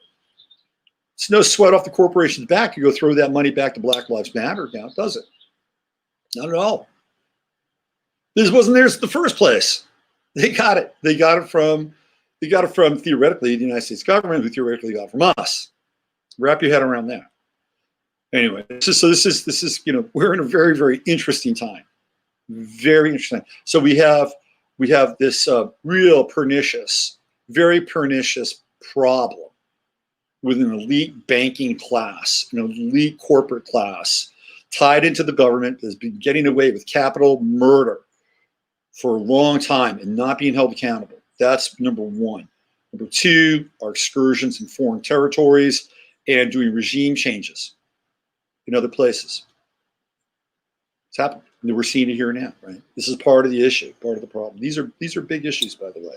It's no sweat off the corporation's back. You go throw that money back to Black Lives Matter now, does it? Not at all. This wasn't theirs in the first place. They got it. They got it from theoretically the United States government, who theoretically got it from us. Wrap your head around that. Anyway, this is we're in a very, very interesting time. Very interesting. So we have this real very pernicious problem with an elite banking class, an elite corporate class tied into the government that's been getting away with capital murder for a long time and not being held accountable. That's number one. Number two are excursions in foreign territories and doing regime changes in other places. It's happened. And we're seeing it here now, right? This is part of the issue, part of the problem. These are big issues, by the way,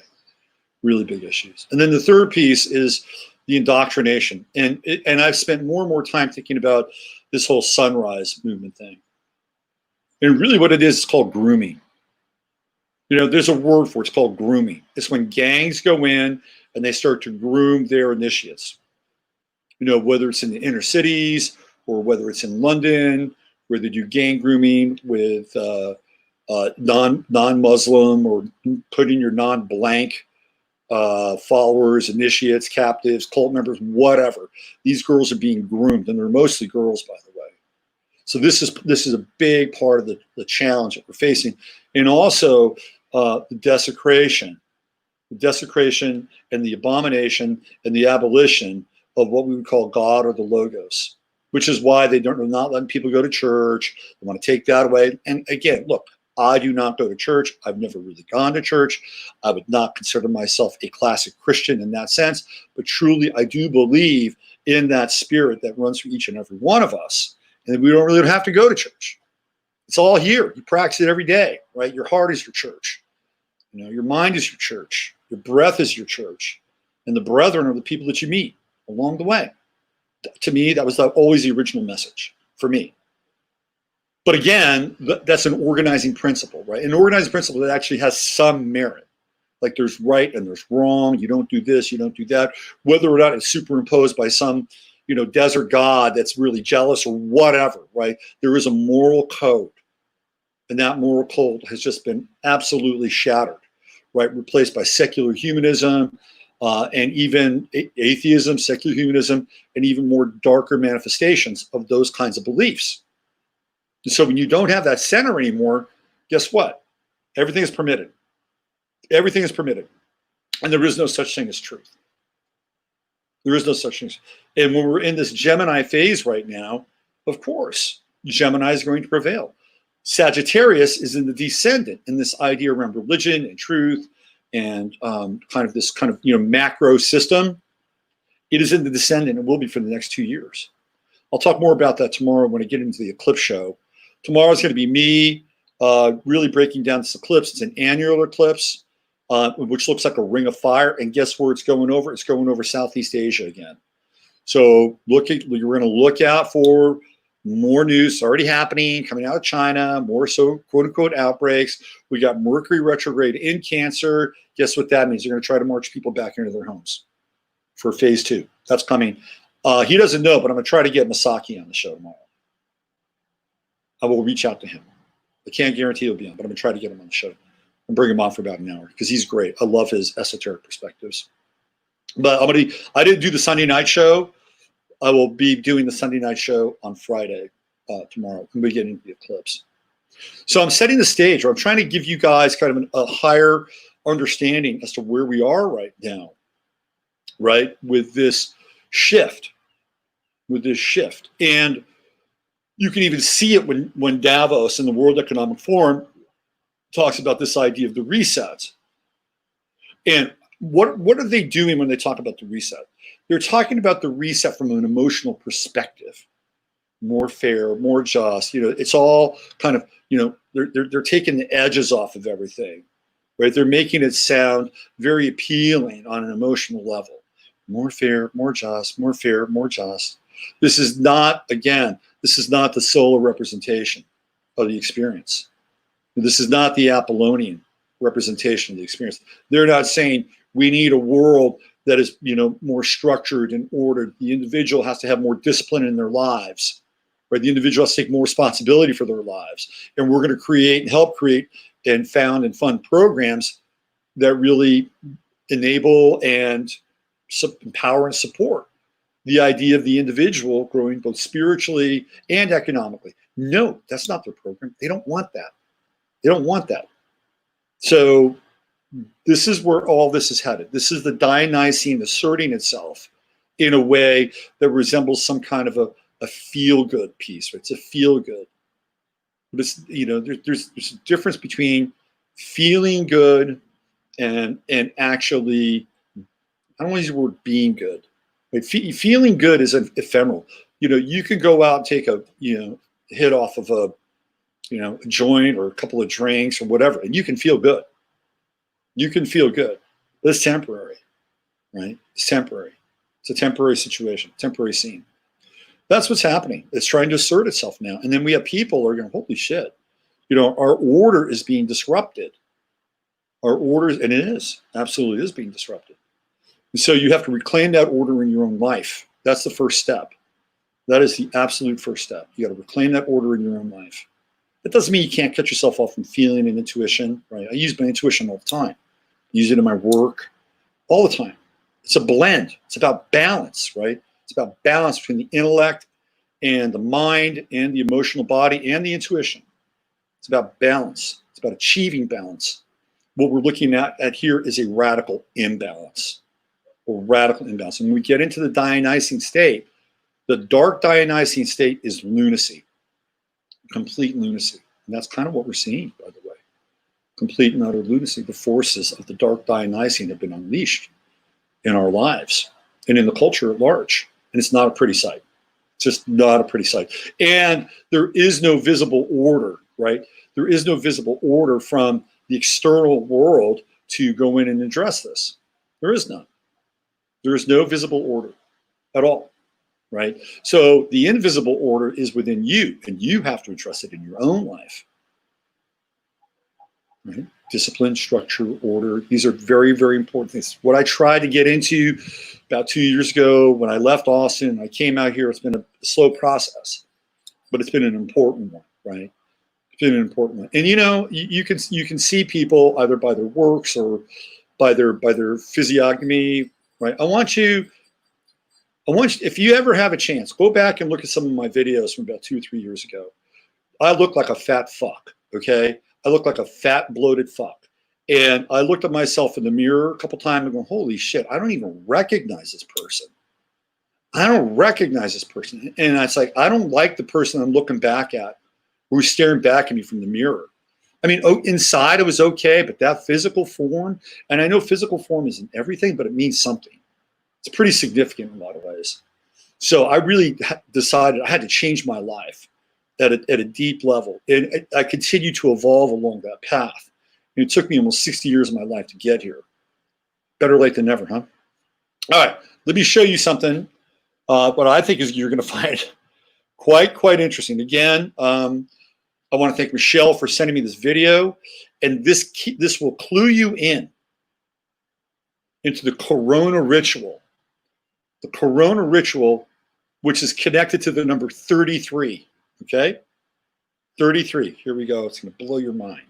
really big issues. And then the third piece is the indoctrination. And I've spent more and more time thinking about this whole sunrise movement thing. And really what it is called grooming. You know, there's a word for it. It's called grooming. It's when gangs go in and they start to groom their initiates. You know, whether it's in the inner cities or whether it's in London, where they do gang grooming with non-Muslim or putting your non-blank followers, initiates, captives, cult members, whatever. These girls are being groomed, and they're mostly girls, by the way. So this is a big part of the challenge that we're facing, and also the desecration and the abomination and the abolition of what we would call God or the Logos, which is why they're not letting people go to church. They want to take that away. And again, look, I do not go to church. I've never really gone to church. I would not consider myself a classic Christian in that sense, but truly I do believe in that spirit that runs through each and every one of us. And we don't really have to go to church. It's all here. You practice it every day, right? Your heart is your church. You know, your mind is your church. Your breath is your church. And the brethren are the people that you meet along the way. To me, that was always the original message for me. But again, that's an organizing principle, right? An organizing principle that actually has some merit. Like there's right and there's wrong. You don't do this, you don't do that. Whether or not it's superimposed by some, you know, desert god that's really jealous or whatever, right? There is a moral code. And that moral code has just been absolutely shattered, right? Replaced by secular humanism, and even atheism, secular humanism, and even more darker manifestations of those kinds of beliefs. And so when you don't have that center anymore, guess what? Everything is permitted. Everything is permitted. And there is no such thing as truth. There is no such thing. And when we're in this Gemini phase right now, of course, Gemini is going to prevail. Sagittarius is in the descendant in this idea around religion and truth and this macro system. It is in the descendant and will be for the next 2 years. I'll talk more about that tomorrow when I get into the eclipse show. Tomorrow is going to be me really breaking down this eclipse. It's an annular eclipse, which looks like a ring of fire. And guess where it's going over? It's going over Southeast Asia again. So you're going to look out for more news already happening, coming out of China, more so quote unquote outbreaks. We got Mercury retrograde in Cancer. Guess what that means? They're going to try to march people back into their homes for phase 2. That's coming. He doesn't know, but I'm going to try to get Masaki on the show tomorrow. I will reach out to him. I can't guarantee he'll be on, but I'm going to try to get him on the show and bring him on for about an hour because he's great. I love his esoteric perspectives. But I didn't do the Sunday night show. I will be doing the Sunday night show on Friday, tomorrow, when we get into the eclipse. So I'm setting the stage, or I'm trying to give you guys kind of a higher understanding as to where we are right now, right, with this shift. And you can even see it when Davos in the World Economic Forum talks about this idea of the reset. And what are they doing when they talk about the reset? They're talking about the reset from an emotional perspective, more fair, more just. You know, it's all kind of, you know, they're taking the edges off of everything, right? They're making it sound very appealing on an emotional level. More fair, more just, more fair, more just. This is not the solar representation of the experience. This is not the Apollonian representation of the experience. They're not saying we need a world that is, you know, more structured and ordered. The individual has to have more discipline in their lives, right? The individual has to take more responsibility for their lives. And we're going to help create and found and fund programs that really enable and empower and support the idea of the individual growing both spiritually and economically. No, that's not their program. They don't want that. They don't want that. So this is where all this is headed. This is the Dionysian asserting itself in a way that resembles some kind of a feel-good piece. Right? It's a feel-good. But it's, you know, there's a difference between feeling good and actually, I don't want to use the word being good. Like feeling good is ephemeral. You know, you can go out and take a, you know, hit off of a joint or a couple of drinks or whatever, and you can feel good. You can feel good. But it's temporary, right? It's temporary. It's a temporary situation, temporary scene. That's what's happening. It's trying to assert itself now. And then we have people who are going, holy shit, our order is being disrupted. Our order, and it is, absolutely is being disrupted. And so you have to reclaim that order in your own life. That's the first step. That is the absolute first step. You got to reclaim that order in your own life. That doesn't mean you can't cut yourself off from feeling and intuition, right? I use my intuition all the time. I use it in my work all the time. It's a blend. It's about balance, right? It's about balance between the intellect and the mind and the emotional body and the intuition. It's about balance. It's about achieving balance. What we're looking at here is a radical imbalance, or radical imbalance. And when we get into the Dionysian state, the dark Dionysian state is lunacy, complete lunacy. And that's kind of what we're seeing, by the way. Complete and utter lunacy. The forces of the dark Dionysian have been unleashed in our lives and in the culture at large. And it's not a pretty sight. It's just not a pretty sight. And there is no visible order, right? There is no visible order from the external world to go in and address this. There is none. There is no visible order at all, right? So the invisible order is within you, and you have to address it in your own life. Right? Discipline, structure, order. These are very, very important things. What I tried to get into about 2 years ago when I left Austin, I came out here. It's been a slow process, but it's been an important one, right? It's been an important one. And you can see people either by their works or by their physiognomy, right? I want you, if you ever have a chance, go back and look at some of my videos from about 2 or 3 years ago. I look like a fat fuck, okay? I look like a fat, bloated fuck. And I looked at myself in the mirror a couple times and go, holy shit, I don't even recognize this person. I don't recognize this person. And it's like, I don't like the person I'm looking back at who's staring back at me from the mirror. I mean, inside it was okay, but that physical form, and I know physical form isn't everything, but it means something. It's pretty significant in a lot of ways. So I really decided I had to change my life at a deep level. And I continued to evolve along that path. And it took me almost 60 years of my life to get here. Better late than never, huh? All right, let me show you something. What I think is you're going to find quite interesting. Again, I want to thank Michelle for sending me this video. And this will clue you into the Perona Ritual. The Perona Ritual, which is connected to the number 33. Okay? 33. Here we go. It's going to blow your mind.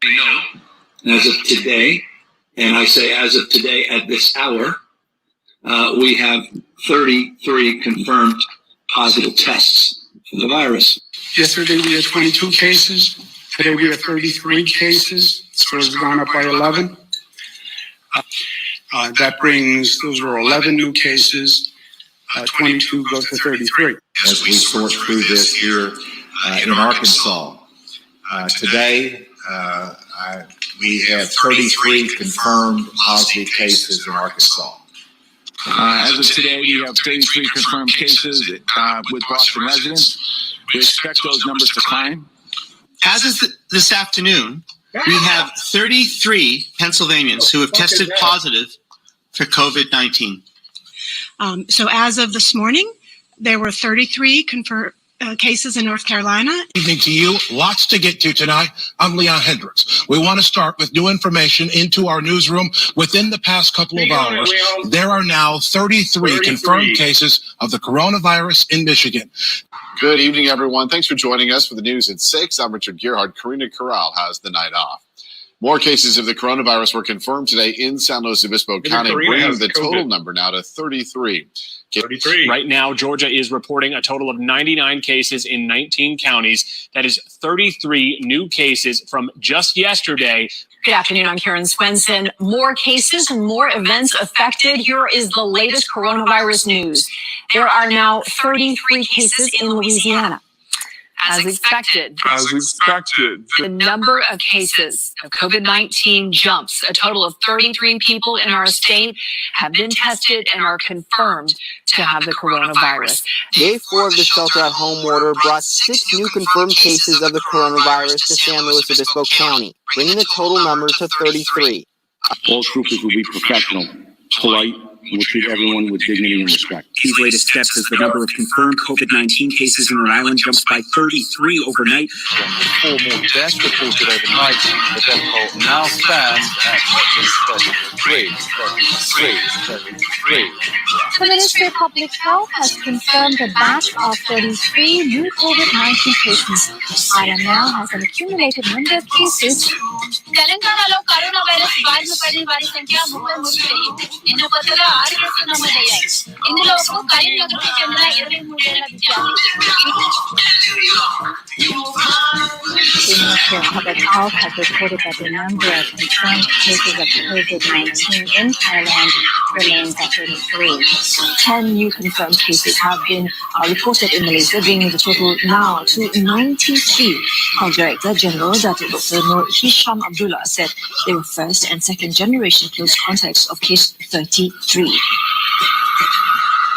We know as of today, and I say as of today at this hour, we have 33 confirmed positive tests for the virus. Yesterday we had 22 cases. Today we have 33 cases. So it's gone up by 11. That brings, those were 11 new cases. 22 goes to 33. As we sort through this here in Arkansas, today we have 33 confirmed positive cases in Arkansas. As of today, we have 33 confirmed cases with Boston residents. We expect those numbers to climb. As of this afternoon, we have 33 Pennsylvanians who have tested positive for COVID-19. So as of this morning, there were 33 confirmed cases in North Carolina. Evening to you. Lots to get to tonight. I'm Leon Hendricks. We want to start with new information into our newsroom. Within the past couple of hours, there are now 33 confirmed cases of the coronavirus in Michigan. Good evening, everyone. Thanks for joining us for the news at 6. I'm Richard Gerhard. Karina Corral has the night off. More cases of the coronavirus were confirmed today in San Luis Obispo County, bringing the total number now to 33. 33. Right now, Georgia is reporting a total of 99 cases in 19 counties. That is 33 new cases from just yesterday, Good afternoon, I'm Karen Swenson. More cases and more events affected. Here is the latest coronavirus news. There are now 33 cases in Louisiana. As expected, the number of cases of COVID-19 jumps. A total of 33 people in our state have been tested and are confirmed to have the coronavirus. Day 4 of the shelter-at-home order brought 6 new confirmed cases of the coronavirus to San Luis Obispo County, bringing the total number to 33. All troopers will be professional, polite, and will treat everyone with dignity and respect. These latest steps as the number of confirmed COVID-19 cases in Rhode Island jumps by 33 overnight. 4 more deaths reported overnight. The death toll now stands at 33. The Ministry of Public Health has confirmed a batch of 33 new COVID-19 cases. Ireland now has an accumulated number of cases. తెలంగాణలో corona virus బారిన పడిన వారి సంఖ్య 33 పెరిగింది. నిన్న కొత్తగా 6 కేసులు నమోదయ్యాయి. ఇందులో కరీంనగర్కు చెందిన 23 ఏళ్ల విద్యార్థి. The Ministry of Public Health has reported that the number of confirmed cases of COVID-19 in Thailand remains at 33. 10 new confirmed cases have been reported in Malaysia, bringing the total now to 93. Health Director General Dr. Nur Hisham Abdullah said they were first and second generation close contacts of case 33.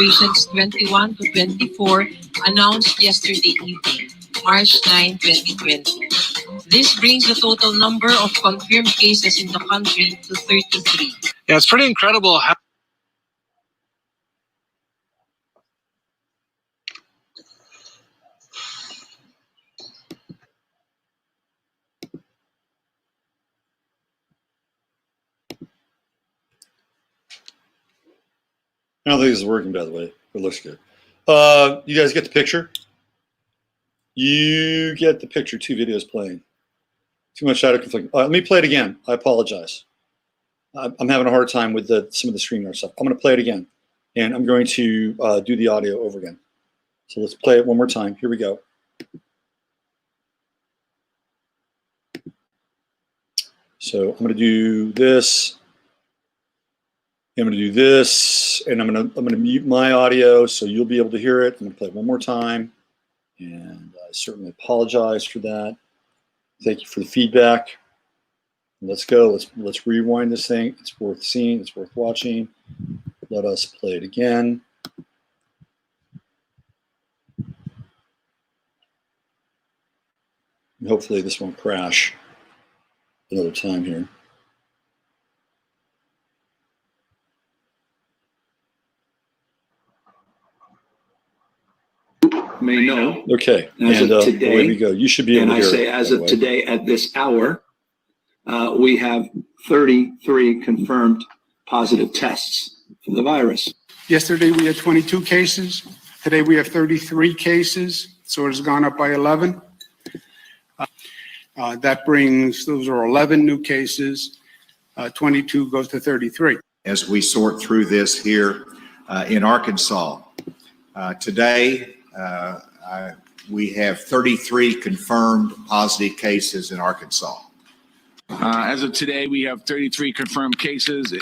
Patients 21 to 24 announced yesterday evening, March 9, 2020. This brings the total number of confirmed cases in the country to 33. Yeah, it's pretty incredible how I don't think this is working, by the way. It looks good. You guys get the picture? You get the picture. 2 videos playing. Too much shadow conflict. Let me play it again. I apologize. I'm having a hard time with some of the StreamYard stuff. I'm going to play it again. And I'm going to do the audio over again. So let's play it one more time. Here we go. So I'm going to do this. I'm going to do this, and I'm going to mute my audio so you'll be able to hear it. I'm going to play it one more time, and I certainly apologize for that. Thank you for the feedback. Let's go. Let's rewind this thing. It's worth seeing. It's worth watching. Let us play it again. And hopefully this won't crash another time here. May know. Okay, as and of today, away we go. You should be able to hear it. And I say as of today, at this hour, we have 33 confirmed positive tests for the virus. Yesterday, we had 22 cases. Today, we have 33 cases, so it has gone up by 11. That brings, those are 11 new cases. 22 goes to 33. As we sort through this here in Arkansas, today, we have 33 confirmed positive cases in Arkansas. As of today, we have 33 confirmed cases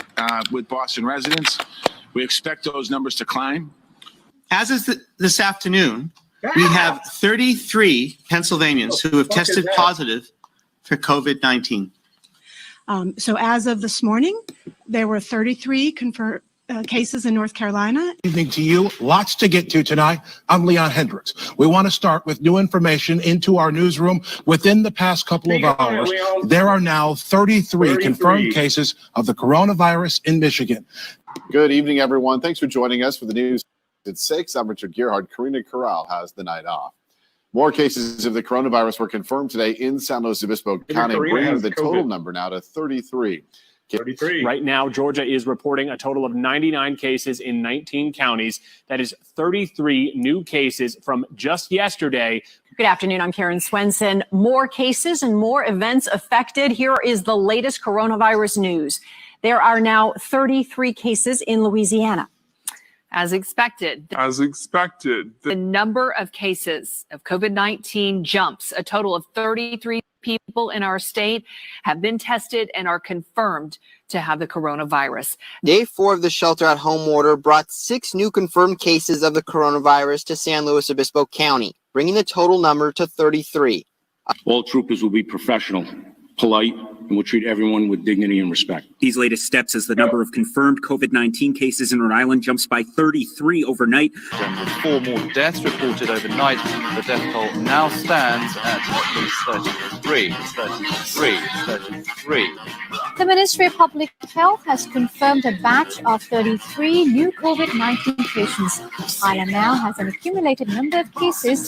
with Boston residents. We expect those numbers to climb. As is this afternoon, we have 33 Pennsylvanians who have tested positive for COVID-19. So as of this morning, there were 33 confirmed cases in North Carolina. Evening to you. Lots to get to tonight. I'm Leon Hendricks. We want to start with new information into our newsroom. Within the past couple of hours, there are now 33 confirmed cases of the coronavirus in Michigan. Good evening, everyone. Thanks for joining us for the news at 6. I'm Richard Gearhart. Karina Corral has the night off. More cases of the coronavirus were confirmed today in San Luis Obispo County, bringing the total number now to 33. Right now, Georgia is reporting a total of 99 cases in 19 counties. That is 33 new cases from just yesterday. Good afternoon, I'm Karen Swenson. More cases and more events affected. Here is the latest coronavirus news. There are now 33 cases in Louisiana. As expected, the number of cases of COVID-19 jumps. A total of 33 people in our state have been tested and are confirmed to have the coronavirus. Day 4 of the shelter-at-home order brought 6 new confirmed cases of the coronavirus to San Luis Obispo County, bringing the total number to 33. All troopers will be professional, polite, and will treat everyone with dignity and respect. These latest steps as the number of confirmed COVID-19 cases in Rhode Island jumps by 33 overnight. And with 4 more deaths reported overnight, the death toll now stands at least 33. The Ministry of Public Health has confirmed a batch of 33 new COVID-19 patients. Thailand now has an accumulated number of cases.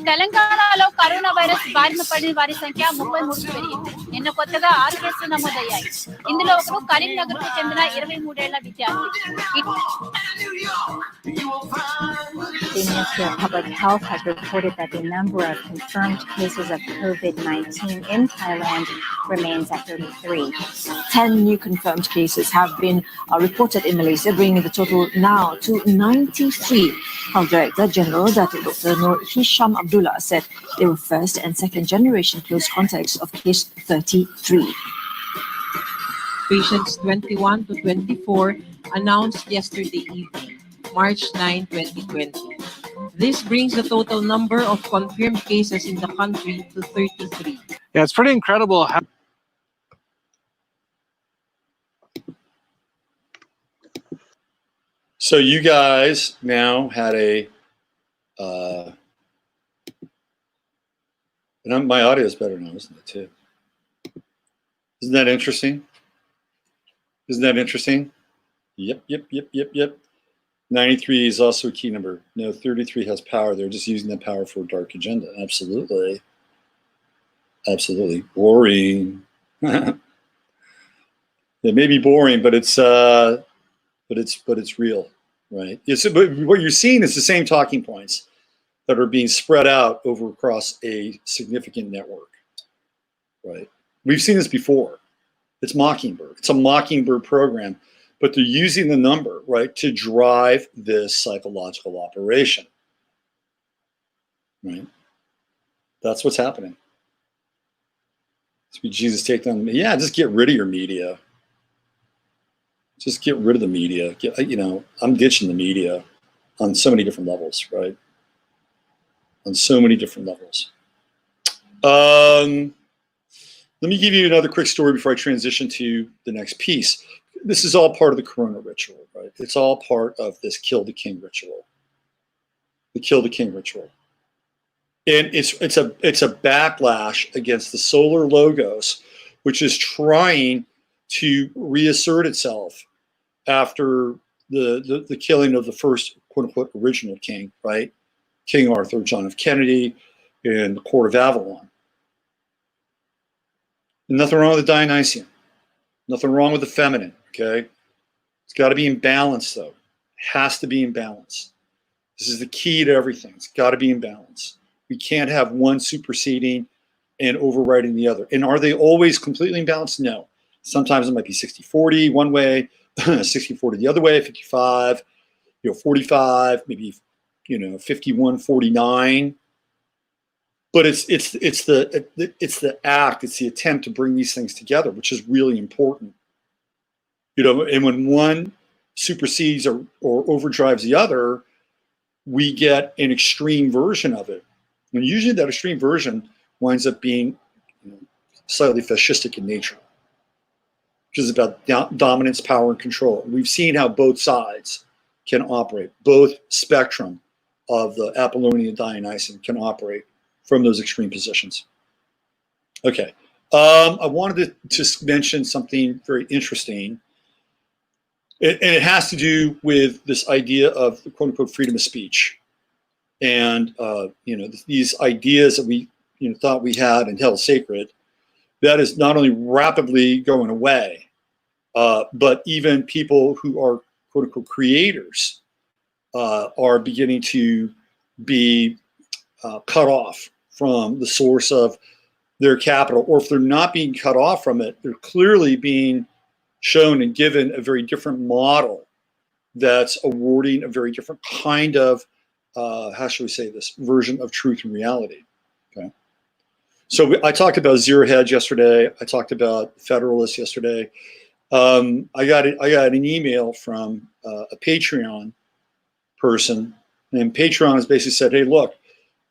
తెలంగాణలో corona virus బారిన పడిన వారి సంఖ్య 33 పెరిగింది. నిన్న కొత్తగా 6 కేసులు నమోదయ్యాయి. ఇందులో ఒకరు కరీంనగర్ కు చెందిన 23 ఏళ్ల విద్యార్థి. The Ministry of Public Health has reported that the number of confirmed cases of COVID-19 in Thailand remains at 33. 10 new confirmed cases have been reported in Malaysia, bringing the total now to 93. Health Director General Dr. Nur Hisham Abdullah said they were first and second generation close contacts of case 33. Patients 21 to 24 announced yesterday evening, March 9, 2020. This brings the total number of confirmed cases in the country to 33. Yeah, it's pretty incredible how So you guys now had and my audio is better now, isn't it, too? Isn't that interesting? Yep. 93 is also a key number. No, 33 has power. They're just using that power for a dark agenda. Absolutely. Boring. It may be boring, but it's real, right? But what you're seeing is the same talking points that are being spread out over across a significant network, right? We've seen this before. It's Mockingbird. It's a Mockingbird program, but they're using the number, right, to drive this psychological operation, right? That's what's happening. Sweet Jesus, take them. Yeah, just get rid of your media. Just get rid of the media. I'm ditching the media on so many different levels, right? On so many different levels. Let me give you another quick story before I transition to the next piece. This is all part of the Perona Ritual, right? It's all part of this Kill the King ritual. The Kill the King ritual. And it's a backlash against the solar logos, which is trying to reassert itself after the killing of the first quote-unquote original king, right? King Arthur, John F. Kennedy, and the Court of Avalon. And nothing wrong with the Dionysian. Nothing wrong with the feminine, okay? It's got to be in balance, though. It has to be in balance. This is the key to everything. It's got to be in balance. We can't have one superseding and overriding the other. And are they always completely in balance? No. Sometimes it might be 60-40 one way, 60-40 the other way, 55, 45, maybe 51-49. But it's the act, it's the attempt to bring these things together, which is really important. And when one supersedes or overdrives the other, we get an extreme version of it. And usually that extreme version winds up being slightly fascistic in nature, which is about dominance, power, and control. And we've seen how both sides can operate. Both spectrum of the Apollonian Dionysian can operate from those extreme positions. Okay, I wanted to just mention something very interesting. And it has to do with this idea of the quote-unquote freedom of speech. And, these ideas that we thought we had and held sacred, that is not only rapidly going away, but even people who are quote-unquote creators are beginning to be cut off from the source of their capital. Or if they're not being cut off from it, they're clearly being shown and given a very different model that's awarding a very different kind of, how should we say this, version of truth and reality. Okay. So I talked about Zero Hedge yesterday. I talked about Federalists yesterday. I got an email from a Patreon person, and Patreon has basically said, hey, look,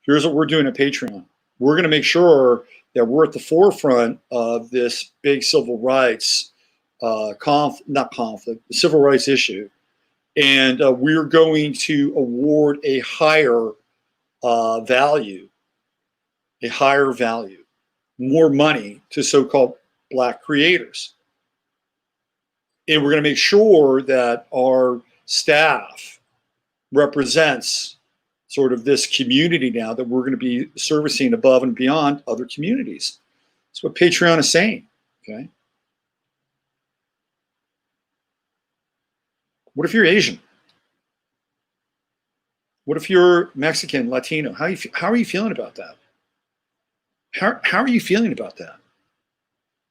here's what we're doing at Patreon. We're going to make sure that we're at the forefront of this big civil rights the civil rights issue. And we're going to award a higher value, more money to so-called Black creators. And we're going to make sure that our staff represents sort of this community now that we're going to be servicing above and beyond other communities. That's what Patreon is saying, okay? What if you're Asian? What if you're Mexican, Latino? How are you feeling about that? How are you feeling about that?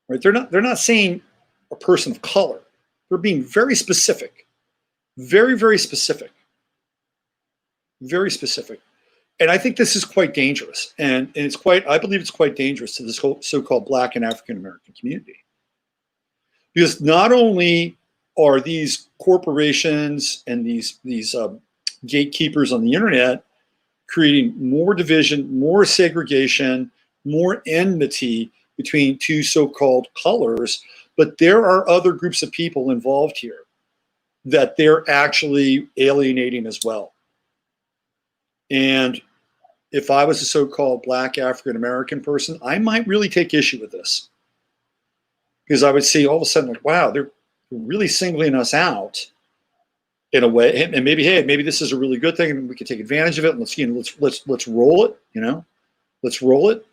Right? They're not saying a person of color. They're being very specific, very, very specific, very specific. And I think this is quite dangerous. And I believe it's quite dangerous to this whole so-called Black and African American community. Because not only are these corporations and these gatekeepers on the internet creating more division, more segregation, more enmity between two so-called colors, but there are other groups of people involved here that they're actually alienating as well. And if I was a so-called Black African American person, I might really take issue with this, because I would see all of a sudden, like, wow, they're really singling us out in a way, and maybe, hey, maybe this is a really good thing, and we can take advantage of it. And let's roll it, let's roll it.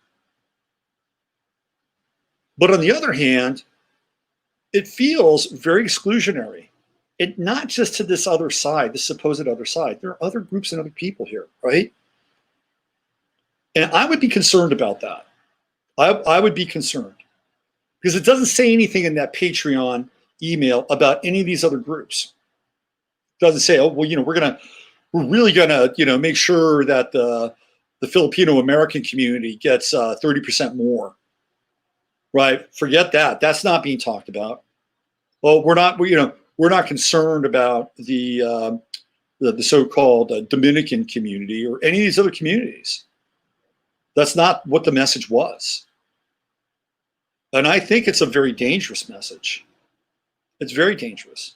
But on the other hand, it feels very exclusionary. It not just to this other side, this supposed other side. There are other groups and other people here, right? And I would be concerned about that. I would be concerned, because it doesn't say anything in that Patreon email about any of these other groups. It doesn't say, oh, well, we're really gonna, make sure that the Filipino American community gets 30% more. Right? Forget that. That's not being talked about. Well, we're not concerned about the so-called Dominican community or any of these other communities. That's not what the message was. And I think it's a very dangerous message. It's very dangerous,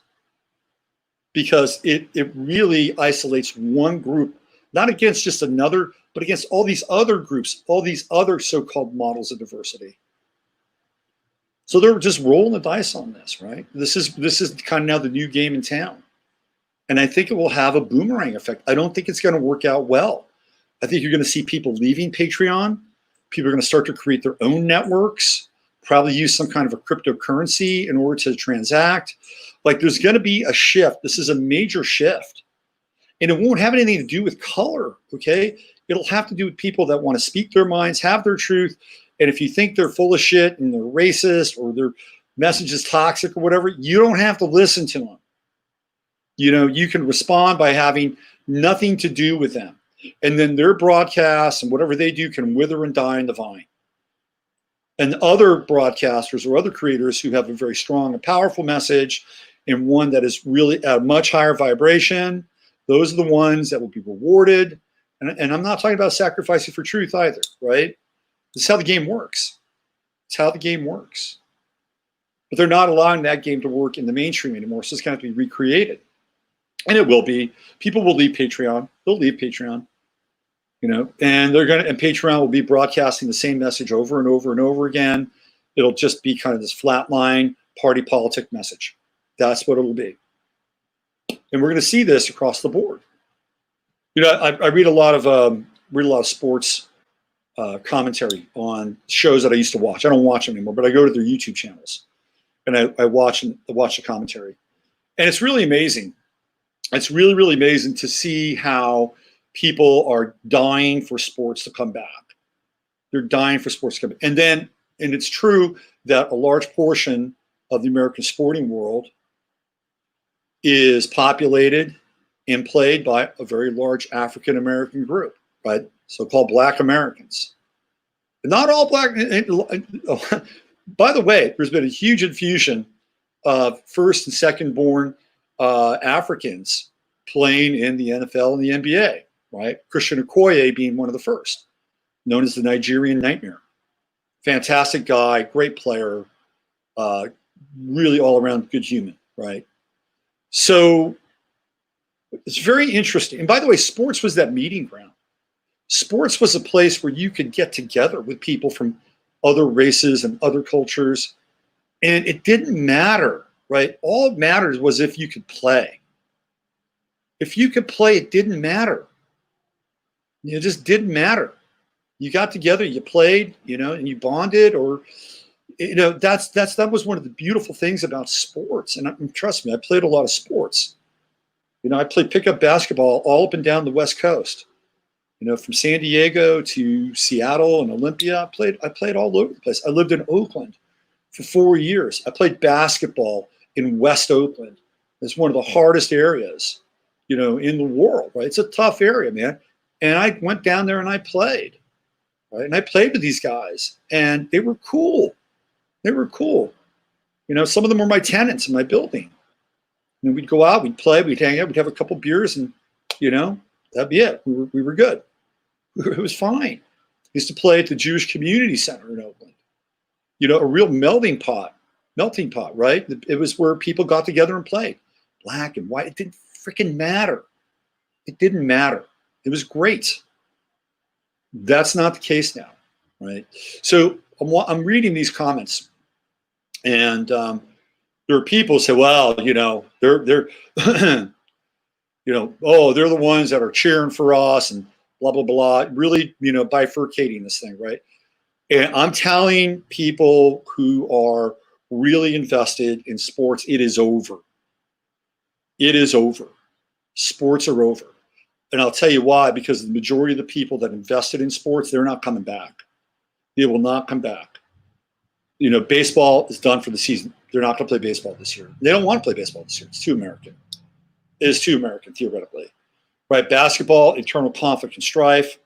because it really isolates one group, not against just another, but against all these other groups, all these other so-called models of diversity. So they're just rolling the dice on this, right? This is kind of now the new game in town. And I think it will have a boomerang effect. I don't think it's going to work out well. I think you're going to see people leaving Patreon. People are going to start to create their own networks, probably use some kind of a cryptocurrency in order to transact. Like, there's going to be a shift. This is a major shift. And it won't have anything to do with color, okay? It'll have to do with people that want to speak their minds, have their truth. And if you think they're full of shit and they're racist or their message is toxic or whatever, you don't have to listen to them. You can respond by having nothing to do with them. And then their broadcasts and whatever they do can wither and die in the vine. And other broadcasters or other creators who have a very strong and powerful message, and one that is really at a much higher vibration, those are the ones that will be rewarded. And I'm not talking about sacrificing for truth either, right? This is how the game works. It's how the game works. But they're not allowing that game to work in the mainstream anymore, so it's going to have to be recreated. And it will be. People will leave Patreon. They'll leave Patreon. And and Patreon will be broadcasting the same message over and over and over again. It'll just be kind of this flatline party politic message. That's what it'll be. And we're going to see this across the board. I read a lot of sports commentary on shows that I used to watch. I don't watch them anymore, but I go to their YouTube channels and I watch the commentary. And it's really amazing. It's really, really amazing to see how people are dying for sports to come back. They're dying for sports to come back. And it's true that a large portion of the American sporting world is populated and played by a very large African American group, right? So-called Black Americans. Not all Black. By the way, there's been a huge infusion of first and second born Africans playing in the NFL and the NBA, right? Christian Okoye being one of the first, known as the Nigerian Nightmare. Fantastic guy, great player, really all around good human, right? So it's very interesting. And by the way, sports was that meeting ground. Sports was a place where you could get together with people from other races and other cultures. And it didn't matter, right? All it mattered was if you could play. If you could play, it didn't matter. It just didn't matter. You got together, you played, and you bonded, or, that was one of the beautiful things about sports. And trust me, I played a lot of sports. I played pickup basketball all up and down the West Coast. From San Diego to Seattle and Olympia, I played all over the place. I lived in Oakland for 4 years. I played basketball in West Oakland. It's one of the hardest areas, in the world, right? It's a tough area, man. And I went down there and I played, right? And I played with these guys, and they were cool. They were cool. Some of them were my tenants in my building. And we'd go out, we'd play, we'd hang out, we'd have a couple beers, and that'd be it. We were good. It was fine. I used to play at the Jewish Community Center in Oakland. A real melting pot, right? It was where people got together and played. Black and white, it didn't freaking matter. It didn't matter. It was great. That's not the case now, right? So I'm reading these comments, and there are people who say, well, they're they're the ones that are cheering for us and blah, blah, blah, really, bifurcating this thing, right? And I'm telling people who are really invested in sports, it is over. It is over. Sports are over. And I'll tell you why, because the majority of the people that invested in sports, they're not coming back. They will not come back. Baseball is done for the season. They're not going to play baseball this year. They don't want to play baseball this year. It's too American. It is too American, theoretically. Right? Basketball, internal conflict and strife,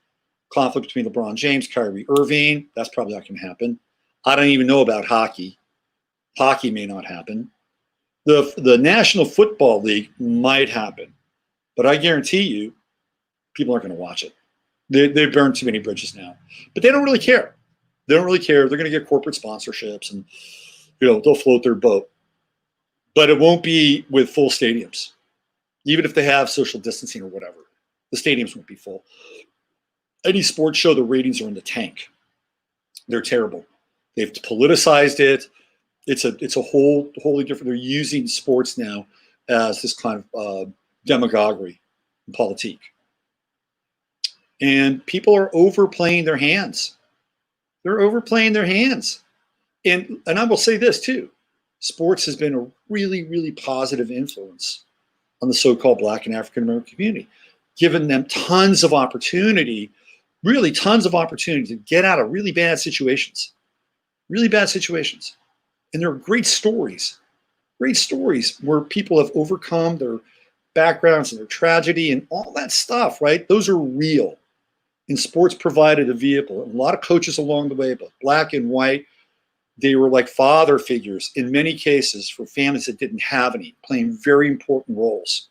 conflict between LeBron James, Kyrie Irving. That's probably not going to happen. I don't even know about hockey. Hockey may not happen. The National Football League might happen. But I guarantee you, people aren't going to watch it. They've burned too many bridges now. But they don't really care. They don't really care. They're going to get corporate sponsorships, and they'll float their boat. But it won't be with full stadiums. Even if they have social distancing or whatever, the stadiums won't be full. Any sports show, the ratings are in the tank. They're terrible. They've politicized it. It's a wholly different. They're using sports now as this kind of demagoguery and politique. And people are overplaying their hands. They're overplaying their hands. And I will say this too. Sports has been a really, really positive influence on the so-called Black and African American community, giving them tons of opportunity, really tons of opportunity to get out of really bad situations. And there are great stories where people have overcome their backgrounds and their tragedy and all that stuff, right? Those are real. And sports provided a vehicle. And a lot of coaches along the way, both Black and white, they were like father figures in many cases for families that didn't have any, playing very important roles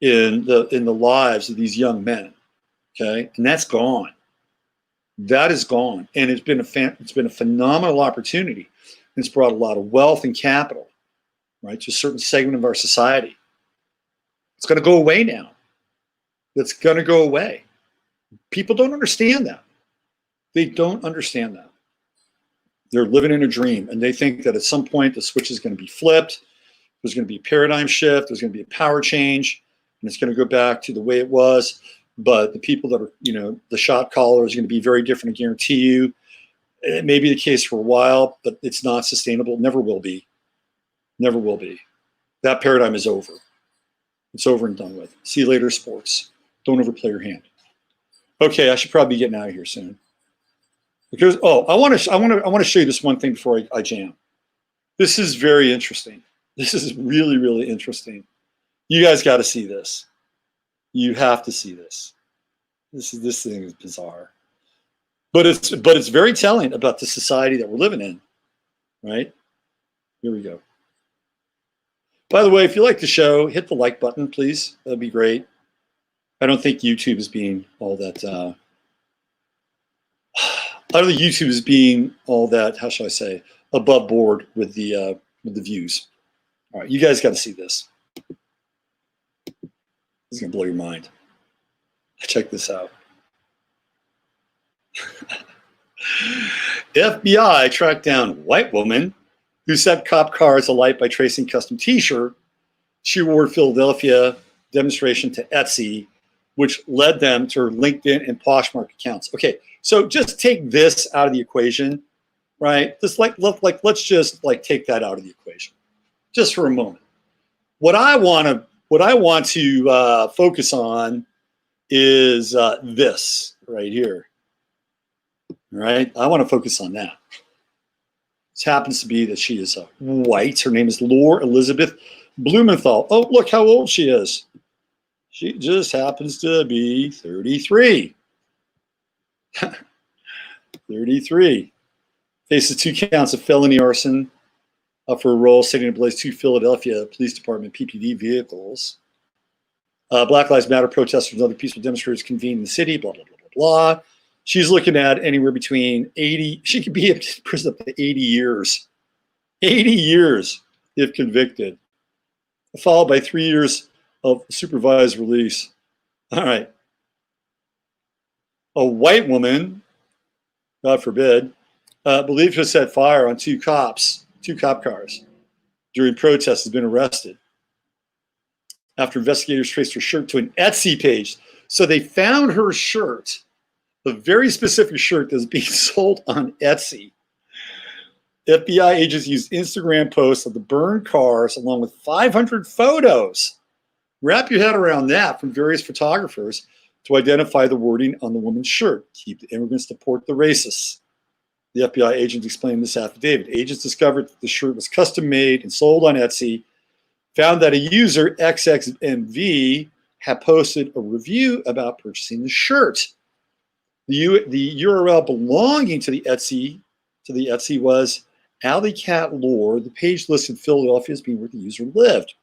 in the lives of these young men. Okay, and that's gone. That is gone, and it's been a phenomenal opportunity. It's brought a lot of wealth and capital, right, to a certain segment of our society. It's going to go away now. That's going to go away. People don't understand that. They don't understand that. They're living in a dream, and they think that at some point the switch is going to be flipped. There's going to be a paradigm shift. There's going to be a power change, and it's going to go back to the way it was. But the people that are, the shot callers are going to be very different, I guarantee you. It may be the case for a while, but it's not sustainable. Never will be. Never will be. That paradigm is over. It's over and done with. See you later, sports. Don't overplay your hand. Okay, I should probably be getting out of here soon. Because I want to show you this one thing before I jam. This is very interesting. This is really, really interesting. You guys got to see this. You have to see this. This thing is bizarre. But it's very telling about the society that we're living in, right? Here we go. By the way, if you like the show, hit the like button, please. That'd be great. I don't think YouTube is being all that. I don't think YouTube is being all that. How shall I say? Above board with the views. All right, you guys got to see this. This is gonna blow your mind. Check this out. FBI tracked down white woman who set cop cars alight by tracing custom T-shirt she wore at Philadelphia demonstration to Etsy, which led them to her LinkedIn and Poshmark accounts. Okay, so just take this out of the equation, right? Just let's just take that out of the equation, just for a moment. What I want to focus on is this right here. Right? I want to focus on that. This happens to be that she is white. Her name is Laura Elizabeth Blumenthal. Oh, look how old she is. She just happens to be 33. 33. Faces 2 counts of felony arson for a role setting ablaze 2 Philadelphia Police Department PPD vehicles. Black Lives Matter protesters and other peaceful demonstrators convened in the city, blah, blah, blah, blah, blah. She's looking at anywhere between 80, she could be in prison up to 80 years. 80 years if convicted. Followed by 3 years of supervised release. All right. A white woman, God forbid, believed to have set fire on 2 cop cars during protests has been arrested after investigators traced her shirt to an Etsy page. So they found her shirt, a very specific shirt that's being sold on Etsy. FBI agents used Instagram posts of the burned cars along with 500 photos. Wrap your head around that from various photographers to identify the wording on the woman's shirt. Keep the immigrants, deport the racists. The FBI agent explained this affidavit. Agents discovered that the shirt was custom made and sold on Etsy, found that a user, XXMV, had posted a review about purchasing the shirt. The URL belonging to the Etsy was Alley Cat Lore. The page listed Philadelphia as being where the user lived.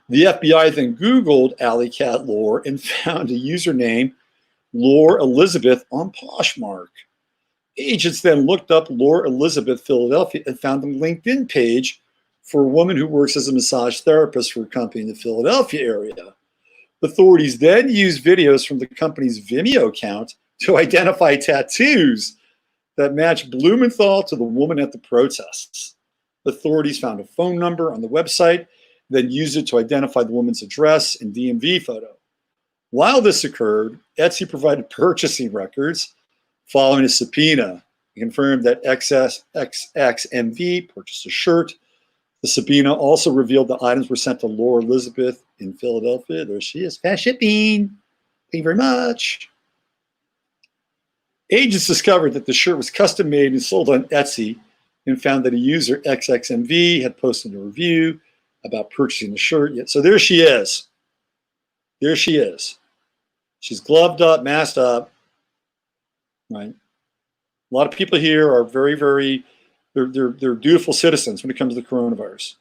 The FBI then Googled Alley Cat Lore and found a username, Laura Elizabeth, on Poshmark. Agents then looked up Laura Elizabeth Philadelphia and found a LinkedIn page for a woman who works as a massage therapist for a company in the Philadelphia area. Authorities then used videos from the company's Vimeo account to identify tattoos that matched Blumenthal to the woman at the protests. Authorities found a phone number on the website, then used it to identify the woman's address and DMV photo. While this occurred, Etsy provided purchasing records following a subpoena. It confirmed that XXMV purchased a shirt. The subpoena also revealed the items were sent to Laura Elizabeth in Philadelphia. There she is. Fast shipping. Thank you very much. Agents discovered that the shirt was custom made and sold on Etsy and found that a user, XXMV, had posted a review about purchasing the shirt. So there she is. There she is. She's gloved up, masked up. Right? A lot of people here are very, very, they're dutiful citizens when it comes to the coronavirus.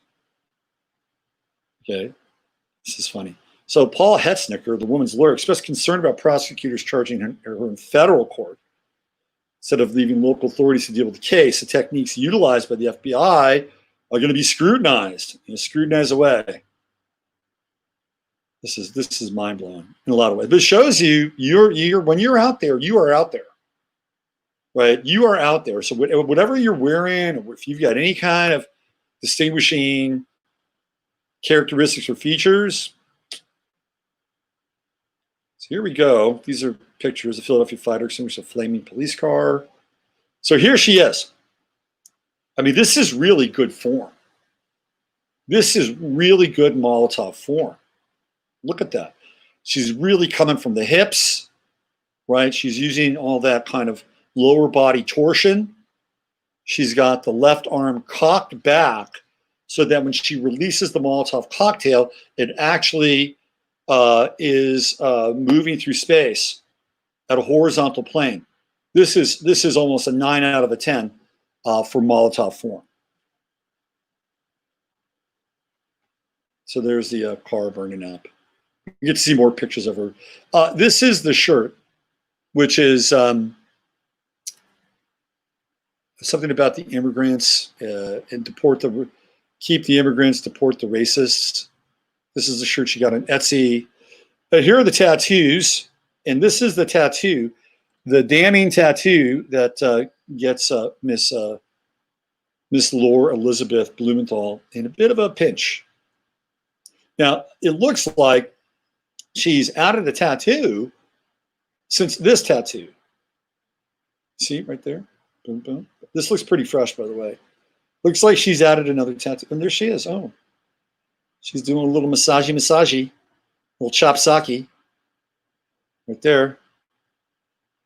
Okay, this is funny. So Paul Hetznicker, the woman's lawyer, expressed concern about prosecutors charging her in federal court instead of leaving local authorities to deal with the case. The techniques utilized by the FBI are going to be scrutinized, scrutinized away. This is mind blowing in a lot of ways. But it shows you when you're out there, you are out there. Right, you are out there. So whatever you're wearing, or if you've got any kind of distinguishing characteristics or features. So here we go. These are pictures of Philadelphia fighter extinguished a flaming police car. So here she is. I mean, this is really good form. This is really good Molotov form. Look at that. She's really coming from the hips, right? She's using all that kind of lower body torsion. She's got the left arm cocked back so that when she releases the Molotov cocktail, it actually is moving through space at a horizontal plane. This is almost a 9 out of a 10 for Molotov form. So there's the car burning up. You get to see more pictures of her. This is the shirt, which is something about the immigrants and keep the immigrants, deport the racists. This is the shirt she got on Etsy. But here are the tattoos, and this is the tattoo, the damning tattoo that gets Miss Laura Elizabeth Blumenthal in a bit of a pinch. Now, it looks like she's added a tattoo since this tattoo. See right there? Boom, boom. This looks pretty fresh, by the way. Looks like she's added another tattoo. And there she is. Oh, she's doing a little massagey, a little chop sake right there.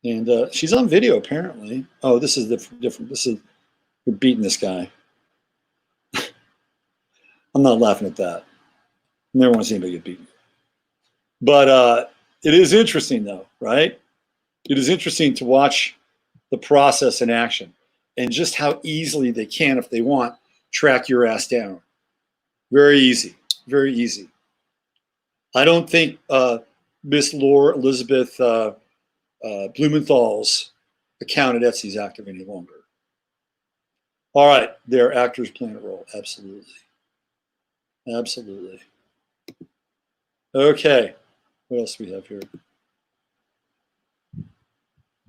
And she's on video, apparently. Oh, this is different. We're beating this guy. I'm not laughing at that. Never want to see anybody get beaten. But it is interesting, though, right? It is interesting to watch the process in action and just how easily they can, if they want, track your ass down. Very easy. Very easy. I don't think Miss Laura Elizabeth Blumenthal's account at Etsy is active any longer. All right, they're actors playing a role. Absolutely. Absolutely. Okay, what else do we have here?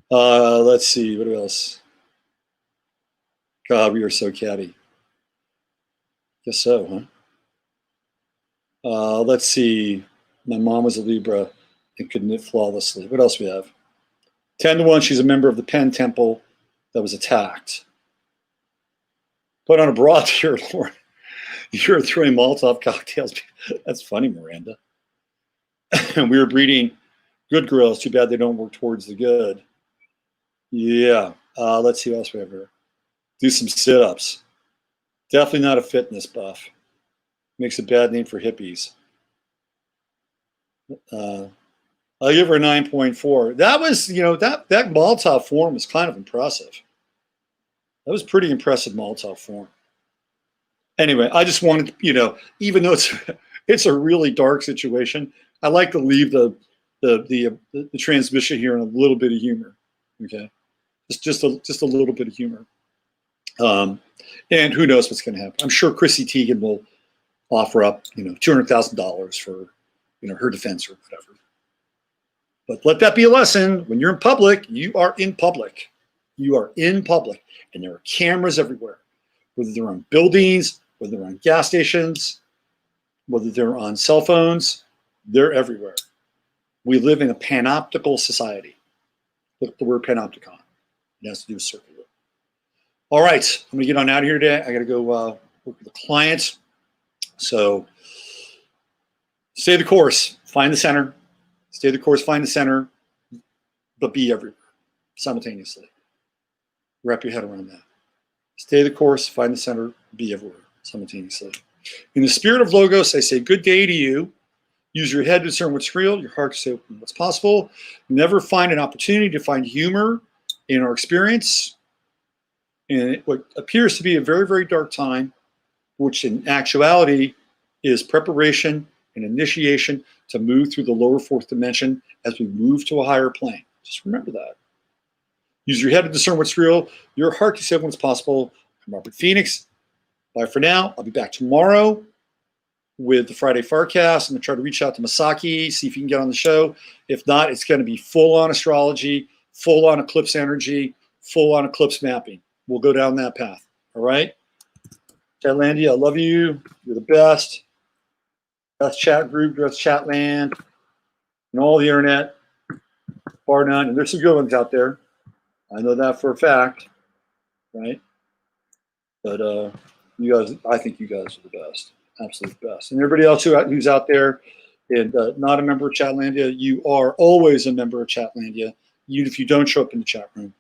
Let's see, what else? God, we are so catty. Guess so, huh? Let's see. My mom was a Libra and could knit flawlessly. What else we have? 10-1, she's a member of the Penn Temple that was attacked. Put on a bra here, Lord. You're throwing Molotov cocktails. That's funny, Miranda. And we were breeding good girls. Too bad they don't work towards the good. Yeah. Let's see what else we have here. Do some sit-ups. Definitely not a fitness buff. Makes a bad name for hippies. I'll give her a 9.4. That was, that Molotov form was kind of impressive. That was pretty impressive Molotov form. Anyway, I just wanted, even though it's a really dark situation, I like to leave the transmission here in a little bit of humor. Okay, just a little bit of humor. And who knows what's going to happen? I'm sure Chrissy Teigen will offer up, $200,000 for, her defense or whatever. But let that be a lesson. When you're in public, you are in public. You are in public, and there are cameras everywhere. Whether they're on buildings, whether they're on gas stations, whether they're on cell phones, they're everywhere. We live in a panoptical society. Look at the word panopticon. It has to do with circular. All right, I'm going to get on out of here today. I got to go work with the clients. So stay the course. Find the center. Stay the course. Find the center. But be everywhere simultaneously. Wrap your head around that. Stay the course. Find the center. Be everywhere simultaneously. In the spirit of Logos, I say good day to you. Use your head to discern what's real, your heart to say what's possible. Never find an opportunity to find humor in our experience. And what appears to be a very, very dark time, which in actuality is preparation and initiation to move through the lower fourth dimension as we move to a higher plane. Just remember that. Use your head to discern what's real, your heart to say what's possible. I'm Robert Phoenix. Bye for now. I'll be back tomorrow with the Friday Farcast. I'm going to try to reach out to Masaki, see if he can get on the show. If not, it's going to be full-on astrology, full-on eclipse energy, full-on eclipse mapping. We'll go down that path. All right? Chatlandia, I love you. You're the best. Best chat group, best chat land, and all the internet, bar none. And there's some good ones out there. I know that for a fact, right? But you guys, I think you guys are the best. Absolute best. And everybody else who's out there and not a member of Chatlandia, you are always a member of Chatlandia, even if you don't show up in the chat room.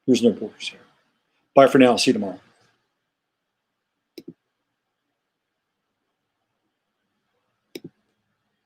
There's no borders here. Bye for now. I'll see you tomorrow.